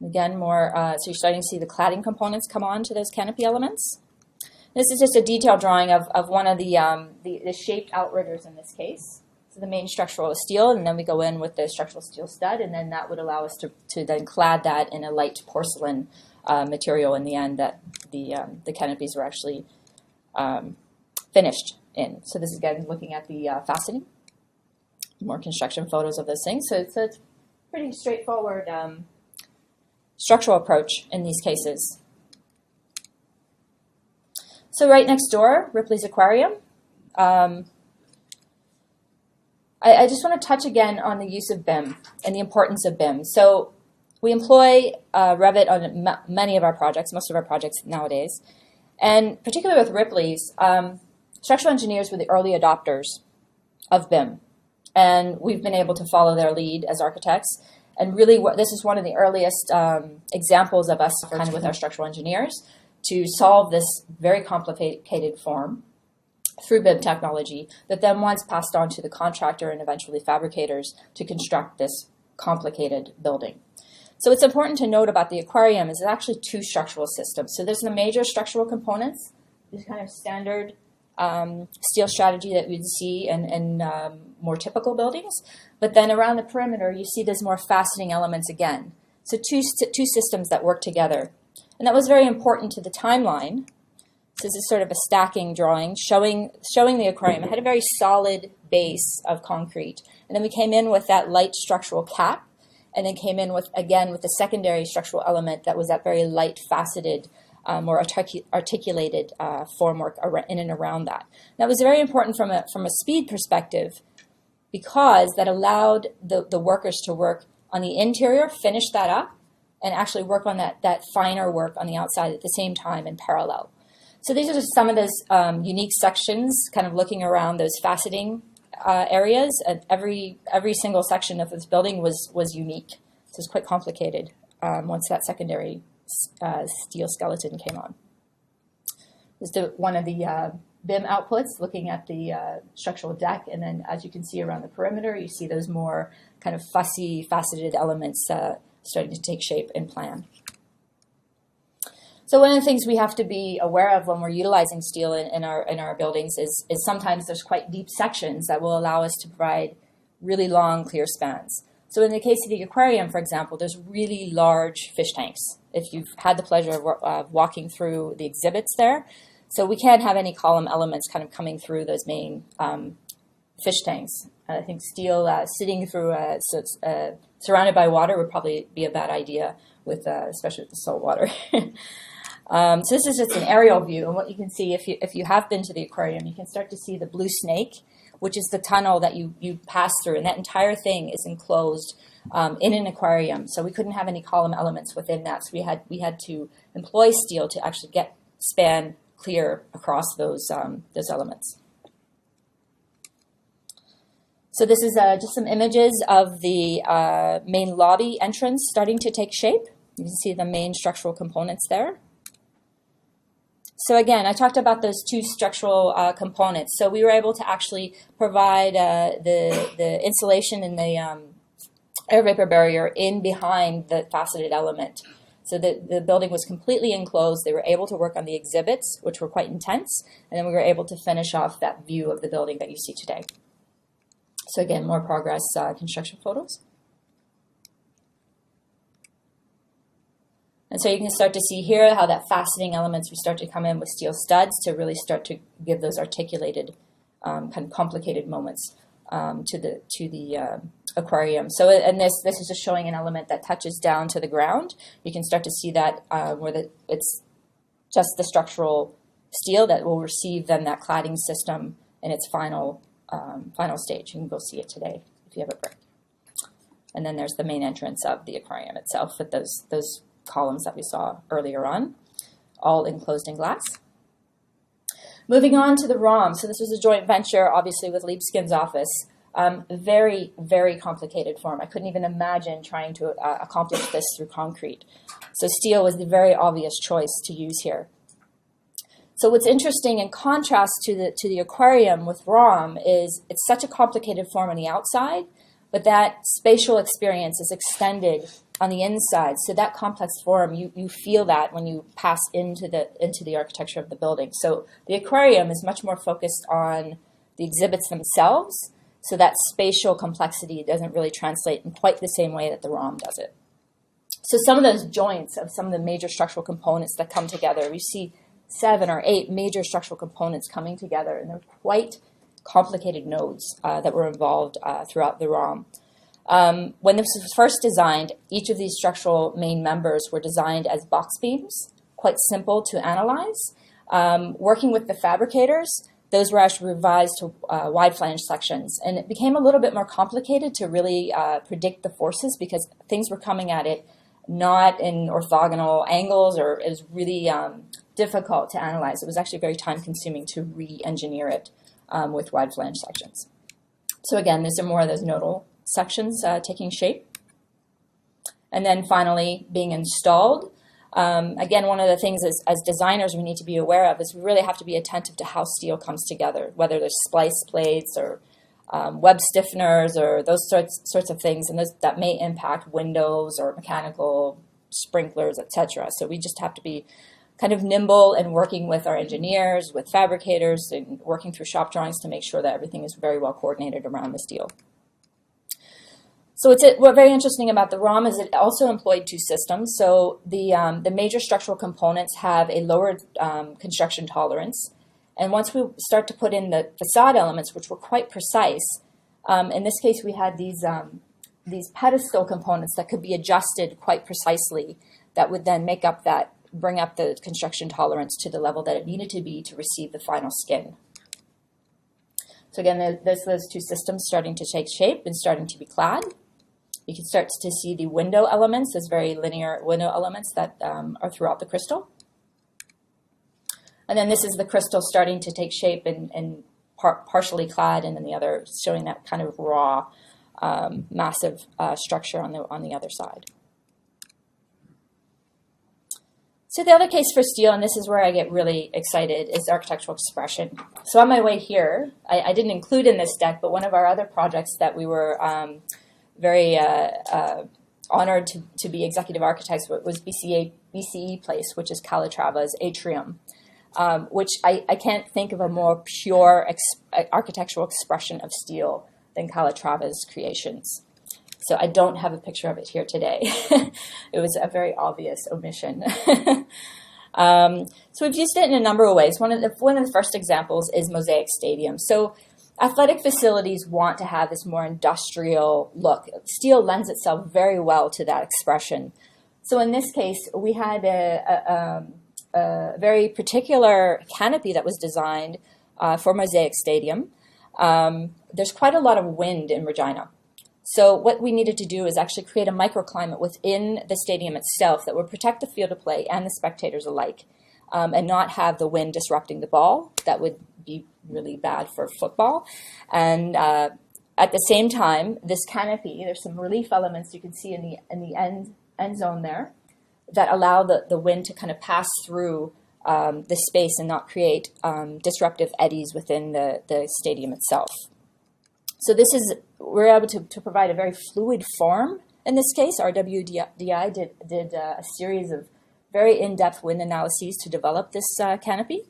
Again, so you're starting to see the cladding components come on to those canopy elements. This is just a detailed drawing of one of the shaped outriggers in this case. So the main structural is steel, and then we go in with the structural steel stud, and then that would allow us to then clad that in a light porcelain material in the end that the canopies were actually finished in. So this is, again, looking at the faceting. More construction photos of those things. So it's pretty straightforward structural approach in these cases. So right next door, Ripley's Aquarium. I just want to touch again on the use of BIM and the importance of BIM. So we employ Revit on many of our projects, most of our projects nowadays. And particularly with Ripley's, structural engineers were the early adopters of BIM. And we've been able to follow their lead as architects. And really, this is one of the earliest examples of us kind of with our structural engineers to solve this very complicated form through BIM technology that then once passed on to the contractor and eventually fabricators to construct this complicated building. So what's important to note about the aquarium is it's actually two structural systems. So there's the major structural components, this kind of standard steel strategy that we'd see in more typical buildings. But then around the perimeter, you see there's more faceting elements again. So two systems that work together. And that was very important to the timeline. So this is sort of a stacking drawing showing the aquarium. It had a very solid base of concrete. And then we came in with that light structural cap, and then came in with the secondary structural element that was that very light faceted, more articulated formwork in and around that. That was very important from a speed perspective because that allowed the workers to work on the interior, finish that up, and actually work on that finer work on the outside at the same time in parallel. So these are just some of those unique sections, kind of looking around those faceting areas, and every single section of this building was unique. So it's quite complicated once that secondary steel skeleton came on. This is one of the BIM outputs looking at the structural deck, and then as you can see around the perimeter, you see those more kind of fussy, faceted elements starting to take shape and plan. So one of the things we have to be aware of when we're utilizing steel in our buildings is sometimes there's quite deep sections that will allow us to provide really long, clear spans. So in the case of the aquarium, for example, there's really large fish tanks. If you've had the pleasure of walking through the exhibits there, so we can't have any column elements kind of coming through those main fish tanks. I think steel sitting through, surrounded by water would probably be a bad idea, especially with the salt water. So this is just an aerial view, and what you can see if you have been to the aquarium, you can start to see the blue snake, which is the tunnel that you pass through, and that entire thing is enclosed in an aquarium. So we couldn't have any column elements within that. So we had to employ steel to actually get span clear across those elements. So this is just some images of the main lobby entrance starting to take shape. You can see the main structural components there. So again, I talked about those two structural components. So we were able to actually provide the insulation and the air vapor barrier in behind the faceted element. So the building was completely enclosed. They were able to work on the exhibits, which were quite intense, and then we were able to finish off that view of the building that you see today. So again, more progress construction photos. And so you can start to see here how that faceting elements, we start to come in with steel studs to really start to give those articulated, kind of complicated moments to the aquarium. So, and this is just showing an element that touches down to the ground. You can start to see that where it's just the structural steel that will receive then that cladding system in its final stage. You can go see it today if you have a break. And then there's the main entrance of the aquarium itself with those columns that we saw earlier on, all enclosed in glass. Moving on to the ROM. So this was a joint venture, obviously, with Liebeskin's office. Very, very complicated form. I couldn't even imagine trying to accomplish this through concrete. So steel was the very obvious choice to use here. So what's interesting in contrast to the aquarium with ROM is it's such a complicated form on the outside, but that spatial experience is extended on the inside. So that complex form, you feel that when you pass into the architecture of the building. So the aquarium is much more focused on the exhibits themselves. So that spatial complexity doesn't really translate in quite the same way that the ROM does it. So some of those joints of some of the major structural components that come together, we see 7 or 8 major structural components coming together, and they're quite complicated nodes that were involved throughout the ROM. When this was first designed, each of these structural main members were designed as box beams, quite simple to analyze. Working with the fabricators, those were actually revised to wide flange sections, and it became a little bit more complicated to really predict the forces because things were coming at it not in orthogonal angles, or it was really difficult to analyze. It was actually very time-consuming to re-engineer it with wide flange sections. So again, these are more of those nodal sections taking shape. And then finally, being installed. Again, one of the things as designers we need to be aware of is we really have to be attentive to how steel comes together, whether there's splice plates or web stiffeners or those sorts of things, and that may impact windows or mechanical sprinklers, etc. So we just have to be kind of nimble and working with our engineers, with fabricators, and working through shop drawings to make sure that everything is very well coordinated around the steel. So what's very interesting about the ROM is it also employed 2 systems. So the major structural components have a lower construction tolerance. And once we start to put in the facade elements, which were quite precise, in this case we had these pedestal components that could be adjusted quite precisely that would then bring up the construction tolerance to the level that it needed to be to receive the final skin. So again, there's those 2 systems starting to take shape and starting to be clad. You can start to see the window elements, those very linear window elements that are throughout the crystal. And then this is the crystal starting to take shape and partially clad, and then the other showing that kind of raw, massive structure on the other side. So the other case for steel, and this is where I get really excited, is architectural expression. So on my way here, I didn't include in this deck, but one of our other projects that we were very honored to be executive architects was BCE Place, which is Calatrava's atrium, which I can't think of a more pure architectural expression of steel than Calatrava's creations. So I don't have a picture of it here today. It was a very obvious omission. So we've used it in a number of ways. One of the first examples is Mosaic Stadium. So athletic facilities want to have this more industrial look. Steel lends itself very well to that expression. So in this case, we had a very particular canopy that was designed for Mosaic Stadium. There's quite a lot of wind in Regina. So what we needed to do is actually create a microclimate within the stadium itself that would protect the field of play and the spectators alike, and not have the wind disrupting the ball. That would be really bad for football. And at the same time, this canopy, there's some relief elements you can see in the end zone there that allow the wind to kind of pass through the space and not create disruptive eddies within the stadium itself. So we're able to provide a very fluid form. In this case, RWDI did a series of very in-depth wind analyses to develop this canopy.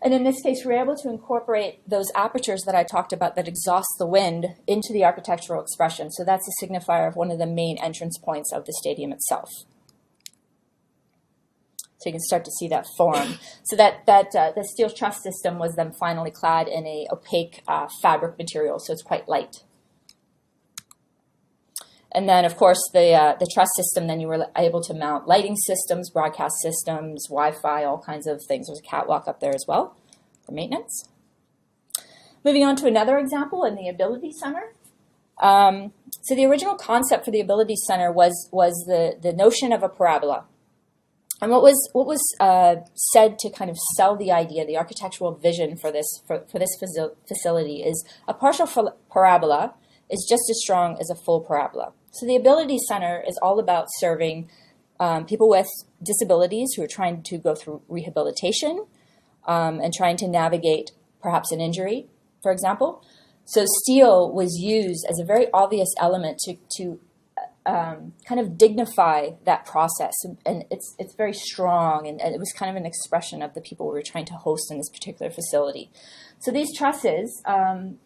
And in this case, we're able to incorporate those apertures that I talked about that exhaust the wind into the architectural expression. So that's a signifier of one of the main entrance points of the stadium itself. So you can start to see that form. So the steel truss system was then finally clad in a opaque fabric material, so it's quite light. And then, of course, the truss system, then you were able to mount lighting systems, broadcast systems, Wi-Fi, all kinds of things. There's a catwalk up there as well for maintenance. Moving on to another example in the Ability Center. So the original concept for the Ability Center was the notion of a parabola. And what was said to kind of sell the idea, the architectural vision for this facility is a partial parabola is just as strong as a full parabola. So the Ability Center is all about serving people with disabilities who are trying to go through rehabilitation and trying to navigate perhaps an injury, for example. So steel was used as a very obvious element to kind of dignify that process, and it's very strong, and it was kind of an expression of the people we were trying to host in this particular facility. So these trusses,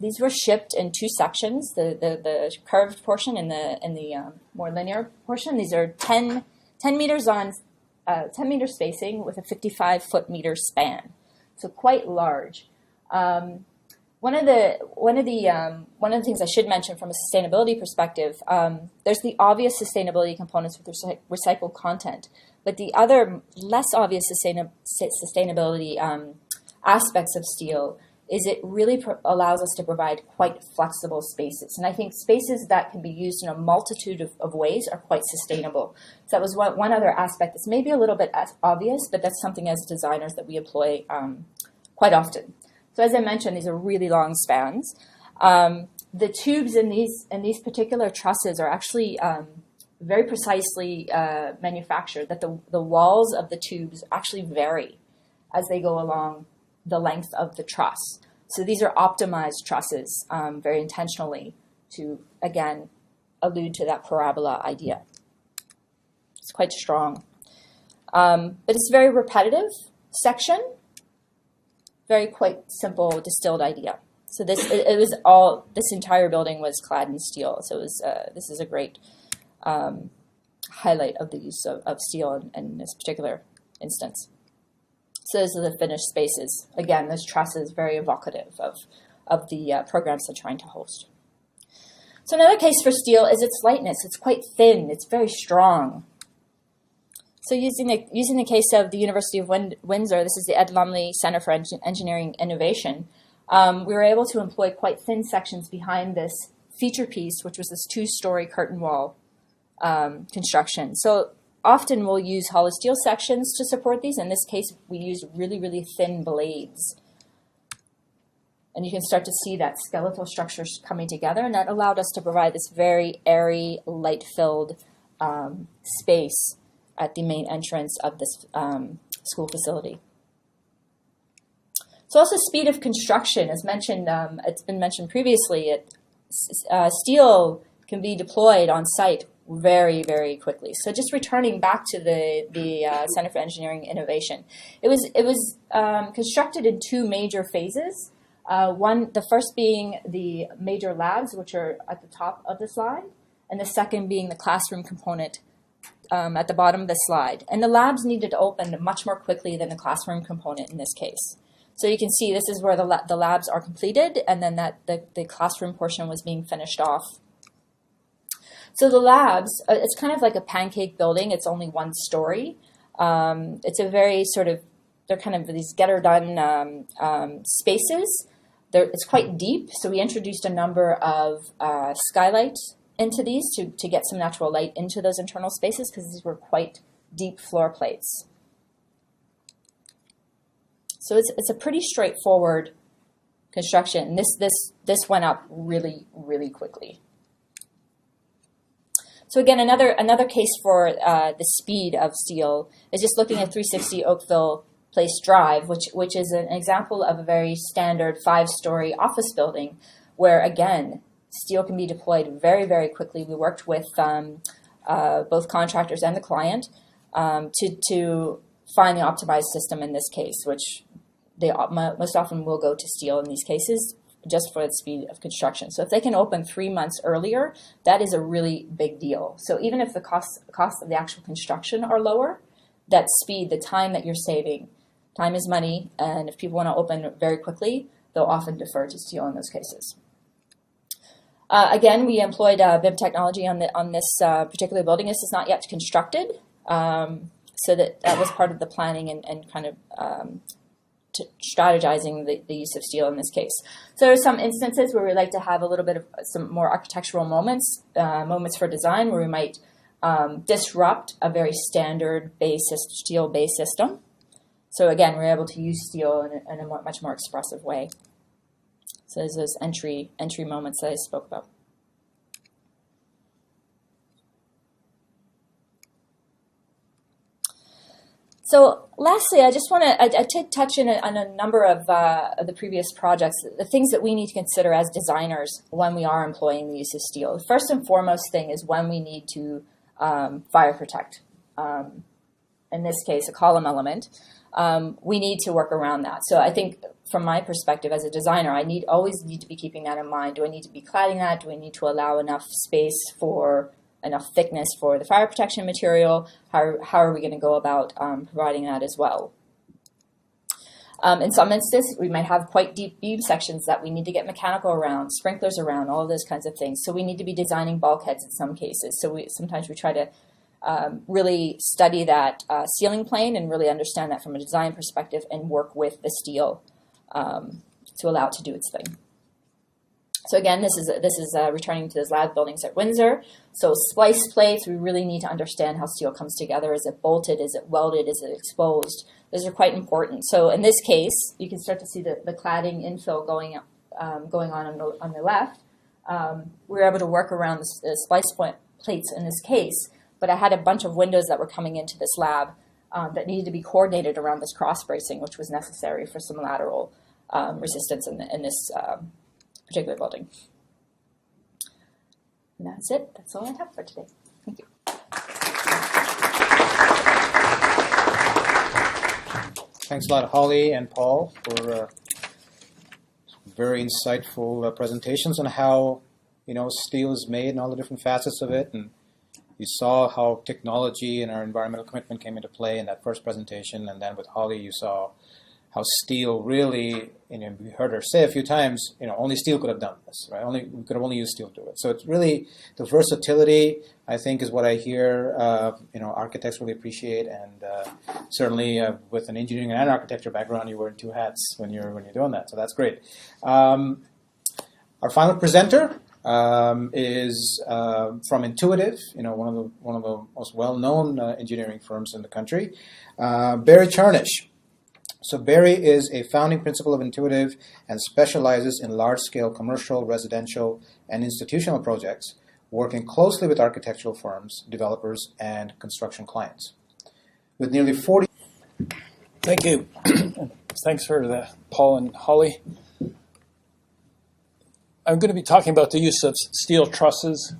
these were shipped in two sections: the curved portion and the more linear portion. These are 10 meters on 10 meter spacing with a 55 meter span, so quite large. One of the things I should mention from a sustainability perspective, there's the obvious sustainability components with recycled content, but the other less obvious sustainability aspects of steel is it really allows us to provide quite flexible spaces. And I think spaces that can be used in a multitude of ways are quite sustainable. So that was one other aspect that's maybe a little bit obvious, but that's something as designers that we employ quite often. So as I mentioned, these are really long spans. The tubes in these particular trusses are actually very precisely manufactured, that the walls of the tubes actually vary as they go along the length of the truss. So these are optimized trusses very intentionally to, again, allude to that parabola idea. It's quite strong. But it's a very repetitive section. Very quite simple distilled idea. So this entire building was clad in steel. So it was this is a great highlight of the use of steel in this particular instance. So those are the finished spaces. Again, this truss is very evocative of the programs they're trying to host. So another case for steel is its lightness. It's quite thin. It's very strong. So using the case of the University of Windsor, this is the Ed Lumley Center for Engineering Innovation, we were able to employ quite thin sections behind this feature piece, which was this 2-story curtain wall construction. So often we'll use hollow steel sections to support these. In this case, we used really, really thin blades And you can start to see that skeletal structures coming together, and that allowed us to provide this very airy, light-filled space at the main entrance of this school facility. So also speed of construction, as mentioned, it's been mentioned previously, steel can be deployed on site very, very quickly. So just returning back to the Center for Engineering Innovation, it was constructed in two major phases. The first being the major labs, which are at the top of the slide, and the second being the classroom component at the bottom of the slide. And the labs needed to open much more quickly than the classroom component in this case. So you can see this is where the labs are completed, and then the classroom portion was being finished off. So the labs, it's kind of like a pancake building. It's only one story. It's a very they're kind of these get-her-done spaces. It's quite deep, so we introduced a number of skylights into these to get some natural light into those internal spaces, because these were quite deep floor plates. So it's a pretty straightforward construction. And this went up really, really quickly. So again, another case for the speed of steel is just looking at 360 Oakville Place Drive, which is an example of a very standard 5-story office building where, again, steel can be deployed very, very quickly. We worked with both contractors and the client to find the optimized system in this case, which they most often will go to steel in these cases, just for the speed of construction. So if they can open 3 months earlier, that is a really big deal. So even if the costs of the actual construction are lower, that speed, the time that you're saving, time is money, and if people want to open very quickly, they'll often defer to steel in those cases. Again, we employed BIM technology on this particular building. This is not yet constructed, so that was part of the planning and kind of strategizing the use of steel in this case. So there are some instances where we like to have a little bit of some more architectural moments for design, where we might disrupt a very standard steel-based system. So again, we're able to use steel in a much more expressive way. So there's those entry moments that I spoke about. So lastly, I just want to, I did touch on a number of the previous projects, the things that we need to consider as designers when we are employing the use of steel. The first and foremost thing is when we need to fire protect. In this case, a column element. We need to work around that. So I think from my perspective as a designer, I always need to be keeping that in mind. Do I need to be cladding that? Do I need to allow enough space for enough thickness for the fire protection material? How are we going to go about providing that as well? In some instances, we might have quite deep beam sections that we need to get mechanical around, sprinklers around, all of those kinds of things. So we need to be designing bulkheads in some cases. So sometimes we try to really study that ceiling plane and really understand that from a design perspective and work with the steel to allow it to do its thing. So again, this is returning to those lab buildings at Windsor. So splice plates, we really need to understand how steel comes together. Is it bolted? Is it welded? Is it exposed? Those are quite important. So in this case, you can start to see the cladding infill going on the left. We were able to work around the splice plates in this case, but I had a bunch of windows that were coming into this lab that needed to be coordinated around this cross bracing, which was necessary for some lateral resistance in this particular building. And that's it. That's all I have for today. Thank you. Thanks a lot, Holly and Paul, for very insightful presentations on how steel is made and all the different facets of it. And you saw how technology and our environmental commitment came into play in that first presentation, and then with Holly, you saw how steel really, we heard her say a few times, only steel could have done this, right? We could have only used steel to do it. So it's really the versatility, I think, is what I hear, architects really appreciate, and certainly with an engineering and architecture background, you're wearing two hats when you're doing that. So that's great. Our final presenter is from Intuitive, one of the most well-known engineering firms in the country, Barry Charnish. So Barry is a founding principal of Intuitive and specializes in large-scale commercial, residential, and institutional projects, working closely with architectural firms, developers, and construction clients. With nearly 40... Thank you. Thanks for that, Paul and Holly. I'm going to be talking about the use of steel trusses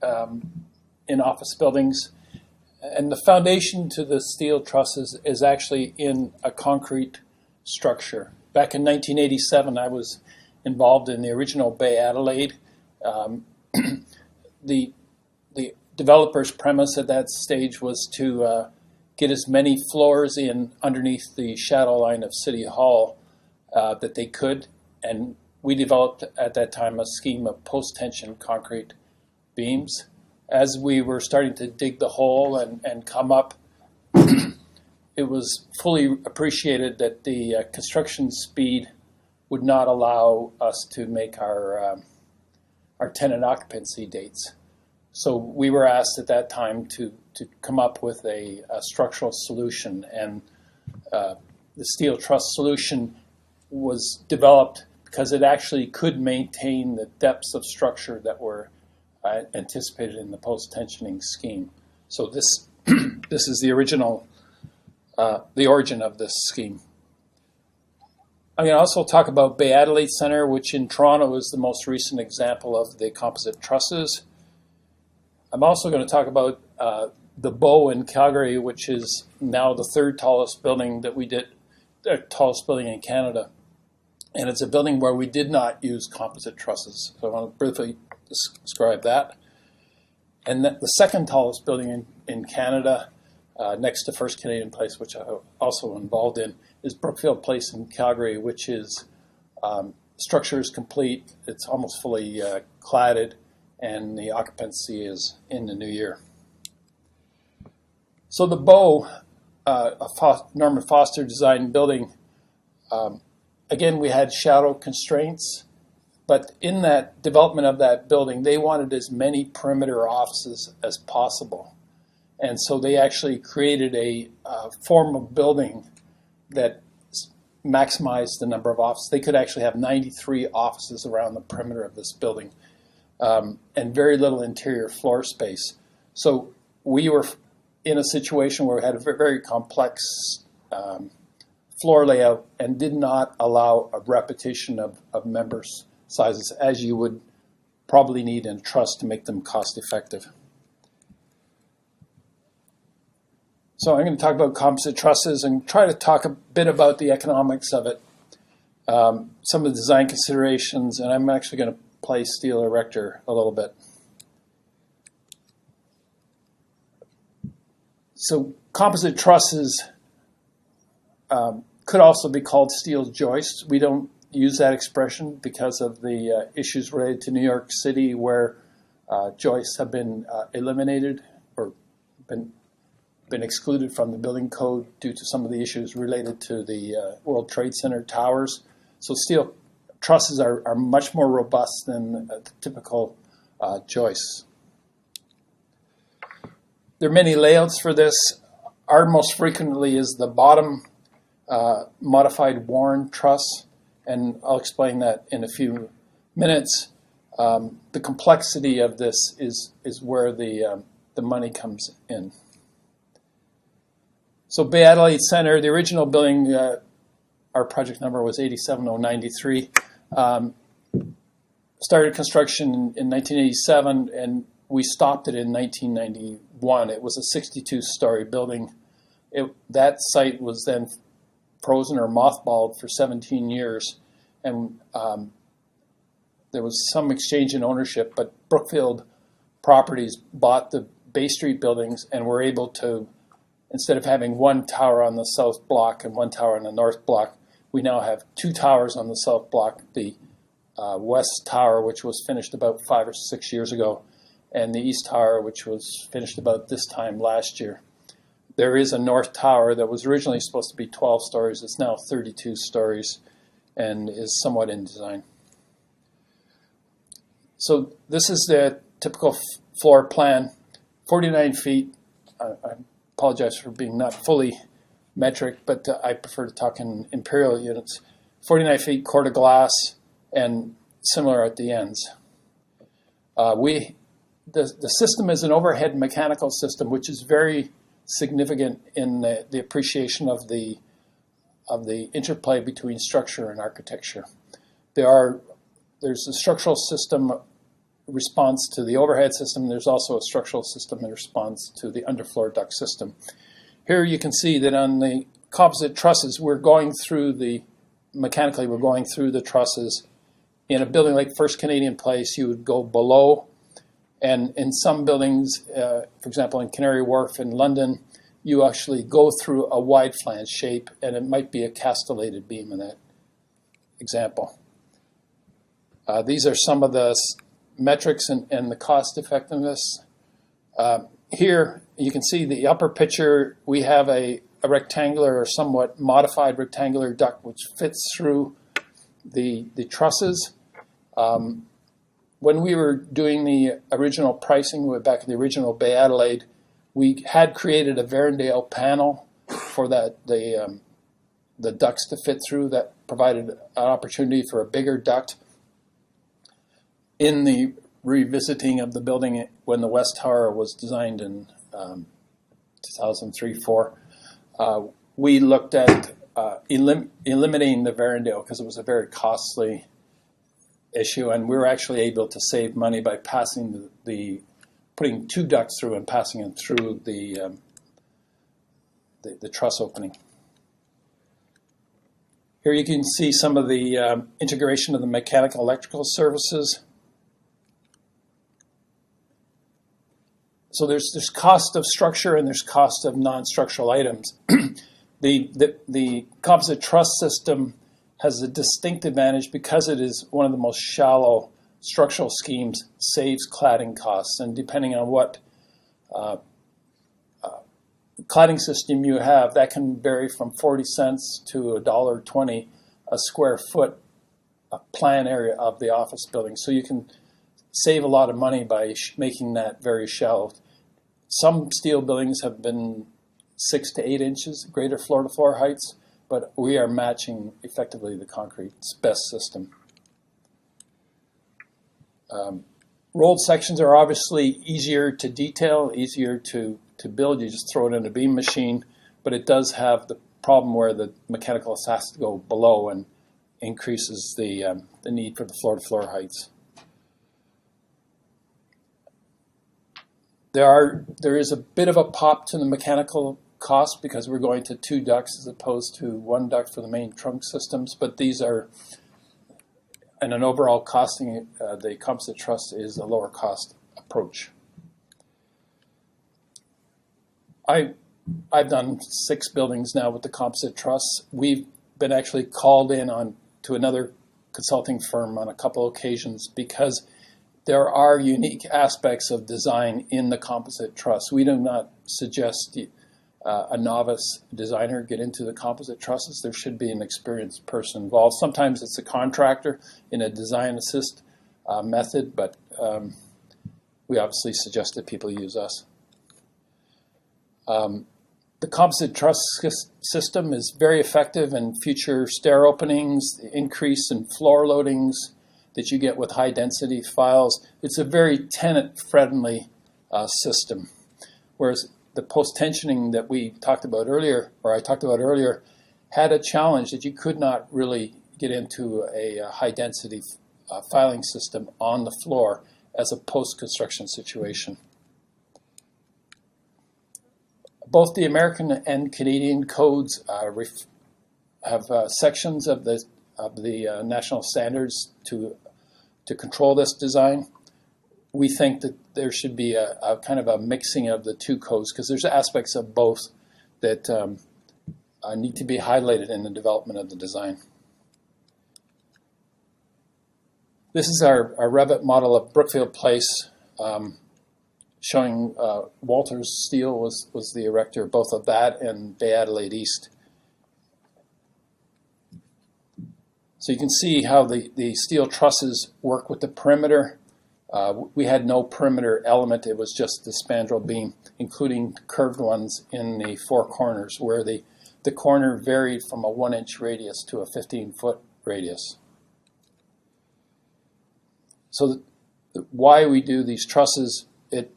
in office buildings. And the foundation to the steel trusses is actually in a concrete structure. Back in 1987, I was involved in the original Bay Adelaide. The developer's premise at that stage was to get as many floors in underneath the shadow line of City Hall that they could. And we developed at that time a scheme of post-tension concrete beams. As we were starting to dig the hole and come up, it was fully appreciated that the construction speed would not allow us to make our tenant occupancy dates. So we were asked at that time to come up with a structural solution, and the steel truss solution was developed because it actually could maintain the depths of structure that were anticipated in the post-tensioning scheme. So this this is the original, the origin of this scheme. I'm going to also talk about Bay Adelaide Centre, which in Toronto is the most recent example of the composite trusses. I'm also going to talk about the Bow in Calgary, which is now the third tallest building that we did, tallest building in Canada. And it's a building where we did not use composite trusses. So I want to briefly describe that. And the second tallest building in Canada, next to First Canadian Place, which I'm also involved in, is Brookfield Place in Calgary, which is structure is complete. It's almost fully cladded, and the occupancy is in the new year. So the Bow, Norman Foster designed building, again, we had shadow constraints, but in that development of that building, they wanted as many perimeter offices as possible. And so they actually created a form of building that maximized the number of offices. They could actually have 93 offices around the perimeter of this building, and very little interior floor space. So we were in a situation where we had a very complex floor layout and did not allow a repetition of members' sizes as you would probably need in a truss to make them cost effective. So I'm going to talk about composite trusses and try to talk a bit about the economics of it, some of the design considerations, and I'm actually going to play steel erector a little bit. So composite trusses could also be called steel joists. We don't use that expression because of the issues related to New York City, where joists have been eliminated or been excluded from the building code due to some of the issues related to the World Trade Center towers. So steel trusses are much more robust than the typical joists. There are many layouts for this. Our most frequently is the bottom modified Warren truss, and I'll explain that in a few minutes. The complexity of this is where the money comes in. So Bay Adelaide Centre, the original building, our project number was 87093. Started construction in 1987, and we stopped it in 1991. It was a 62-story building. That site was then frozen or mothballed for 17 years, and there was some exchange in ownership, but Brookfield Properties bought the Bay Street buildings and were able to, instead of having one tower on the south block and one tower on the north block, we now have two towers on the south block, the west tower, which was finished about 5 or 6 years ago, and the east tower, which was finished about this time last year. There is a north tower that was originally supposed to be 12 stories. It's now 32 stories and is somewhat in design. So this is the typical floor plan, 49 feet. I apologize for being not fully metric, but I prefer to talk in imperial units. 49 feet core to glass and similar at the ends. The system is an overhead mechanical system, which is very significant in the appreciation of the interplay between structure and architecture. There's a structural system response to the overhead system. There's also a structural system in response to the underfloor duct system. Here you can see that on the composite trusses, mechanically we're going through the trusses. In a building like First Canadian Place, you would go below, and in some buildings, for example in Canary Wharf in London, you actually go through a wide flange shape, and it might be a castellated beam in that example. These are some of the metrics and the cost effectiveness. Here you can see the upper picture. We have a rectangular or somewhat modified rectangular duct which fits through the trusses. When we were doing the original pricing back in the original Bay Adelaide, we had created a Varendale panel for the ducts to fit through that provided an opportunity for a bigger duct. In the revisiting of the building when the West Tower was designed in 2003-04, we looked at eliminating the Varendale because it was a very costly issue, and we were actually able to save money by passing putting two ducts through and passing them through the truss opening. Here you can see some of the integration of the mechanical electrical services. So there's cost of structure and there's cost of non-structural items. The composite truss system has a distinct advantage because it is one of the most shallow structural schemes, saves cladding costs, and depending on what cladding system you have, that can vary from 40 cents to $1.20 a square foot plan area of the office building. So you can save a lot of money by making that very shallow. Some steel buildings have been 6 to 8 inches greater floor-to-floor heights, but we are matching effectively the concrete's best system. Rolled sections are obviously easier to detail, easier to build. You just throw it in a beam machine, but it does have the problem where the mechanical has to go below and increases the need for the floor-to-floor heights. There is a bit of a pop to the mechanical cost because we're going to 2 ducts as opposed to 1 duct for the main trunk systems, but these are, and an overall costing, the composite truss is a lower cost approach. I've done 6 buildings now with the composite truss. We've been actually called in to another consulting firm on a couple occasions because there are unique aspects of design in the composite truss. We do not suggest a novice designer get into the composite trusses. There should be an experienced person involved. Sometimes it's a contractor in a design assist method, but we obviously suggest that people use us. The composite truss system is very effective in future stair openings, the increase in floor loadings that you get with high density files. It's a very tenant-friendly system, whereas the post-tensioning that we talked about earlier, or I talked about earlier, had a challenge that you could not really get into a high-density filing system on the floor as a post-construction situation. Both the American and Canadian codes have sections of the national standards to control this design. We think that there should be a kind of a mixing of the 2 codes because there's aspects of both that need to be highlighted in the development of the design. This is our Revit model of Brookfield Place, showing Walters Steel was the erector, both of that and Bay Adelaide East. So you can see how the steel trusses work with the perimeter. We had no perimeter element. It was just the spandrel beam, including curved ones in the 4 corners where the the corner varied from a 1-inch radius to a 15-foot radius. So why we do these trusses, you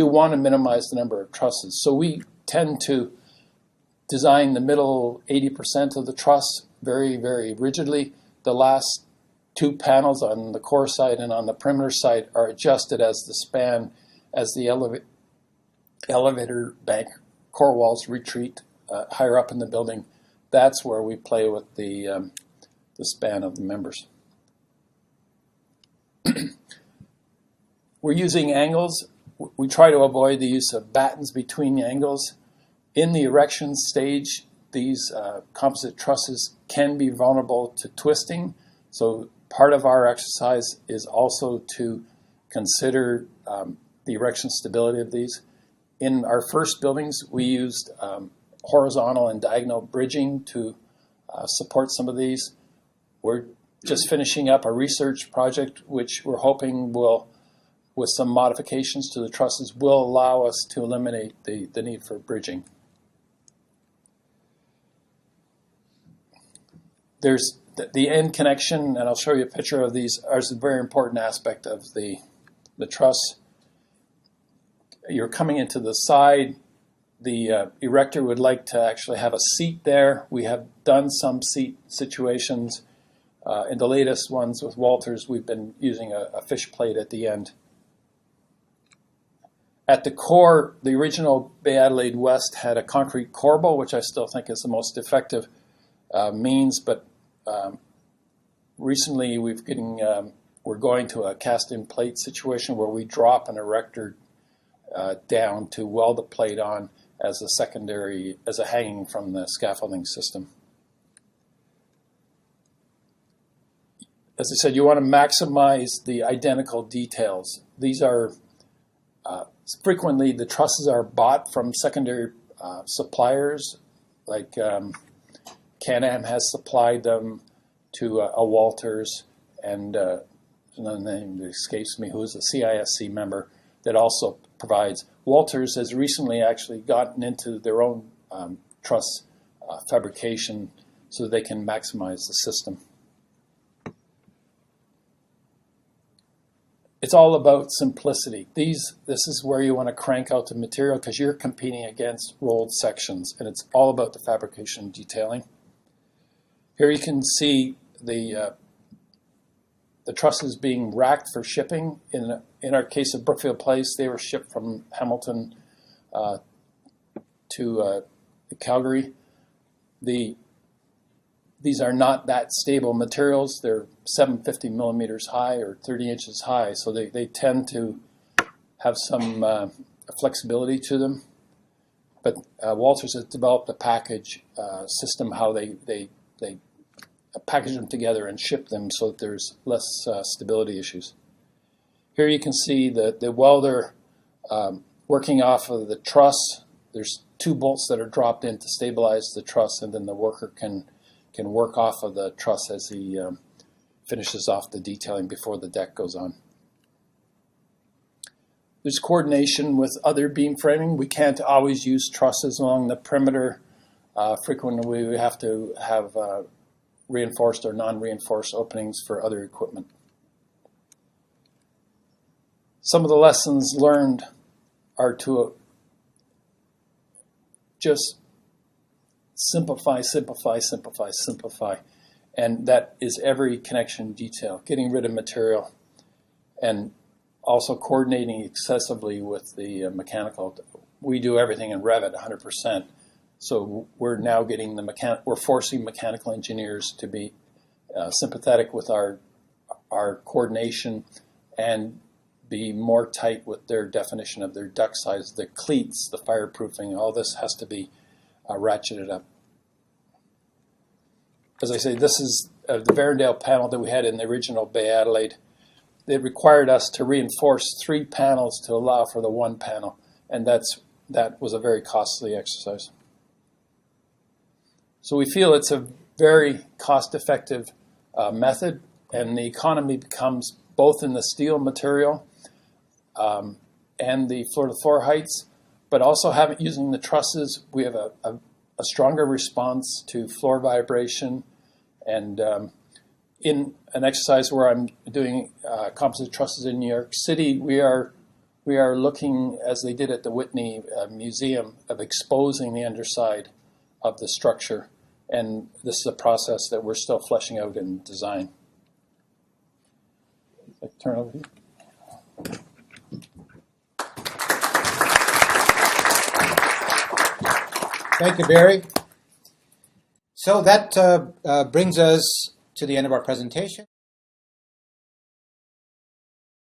want to minimize the number of trusses. So we tend to design the middle 80% of the truss very, very rigidly. The last 2 panels on the core side and on the perimeter side are adjusted as the span, as the elevator bank core walls retreat higher up in the building. That's where we play with the span of the members. We're using angles. We try to avoid the use of battens between the angles. In the erection stage, these composite trusses can be vulnerable to twisting. So part of our exercise is also to consider the erection stability of these. In our first buildings, we used horizontal and diagonal bridging to support some of these. We're just finishing up a research project, which we're hoping will, with some modifications to the trusses, will allow us to eliminate the need for bridging. There's the end connection, and I'll show you a picture of these, is a very important aspect of the truss. You're coming into the side. The erector would like to actually have a seat there. We have done some seat situations. In the latest ones with Walters, we've been using a fish plate at the end. At the core, the original Bay Adelaide West had a concrete corbel, which I still think is the most effective means, but recently we're going to a cast-in plate situation where we drop an erector down to weld the plate on as a hanging from the scaffolding system. As I said, you want to maximize the identical details. These are frequently the trusses are bought from secondary suppliers, like Can-Am has supplied them to a Walters, and another name that escapes me, who is a CISC member that also provides. Walters has recently actually gotten into their own truss fabrication so they can maximize the system. It's all about simplicity. This is where you want to crank out the material because you're competing against rolled sections, and it's all about the fabrication and detailing. Here you can see the trusses being racked for shipping. In our case of Brookfield Place, they were shipped from Hamilton to Calgary. These are not that stable materials. They're 750 millimeters high or 30 inches high, so they tend to have some flexibility to them. But Walters has developed a package system how they package them together and ship them so that there's less stability issues. Here you can see the welder working off of the truss. There's 2 bolts that are dropped in to stabilize the truss, and then the worker can work off of the truss as he finishes off the detailing before the deck goes on. There's coordination with other beam framing. We can't always use trusses along the perimeter. Frequently we have to have reinforced or non-reinforced openings for other equipment. Some of the lessons learned are to just simplify, simplify, simplify, simplify. And that is every connection detail, getting rid of material and also coordinating excessively with the mechanical. We do everything in Revit 100%. So we're now getting we're forcing mechanical engineers to be sympathetic with our coordination and be more tight with their definition of their duct size, the cleats, the fireproofing. All this has to be ratcheted up. As I say, this is the Varendale panel that we had in the original Bay Adelaide. It required us to reinforce 3 panels to allow for the 1 panel, and that was a very costly exercise. So we feel it's a very cost-effective method, and the economy becomes both in the steel material and the floor-to-floor heights. but also using the trusses, we have a stronger response to floor vibration. And in an exercise where I'm doing composite trusses in New York City, we are looking, as they did at the Whitney Museum, of exposing the underside of the structure. And this is a process that we're still fleshing out in design. Turn over here. Thank you, Barry. So that brings us to the end of our presentation.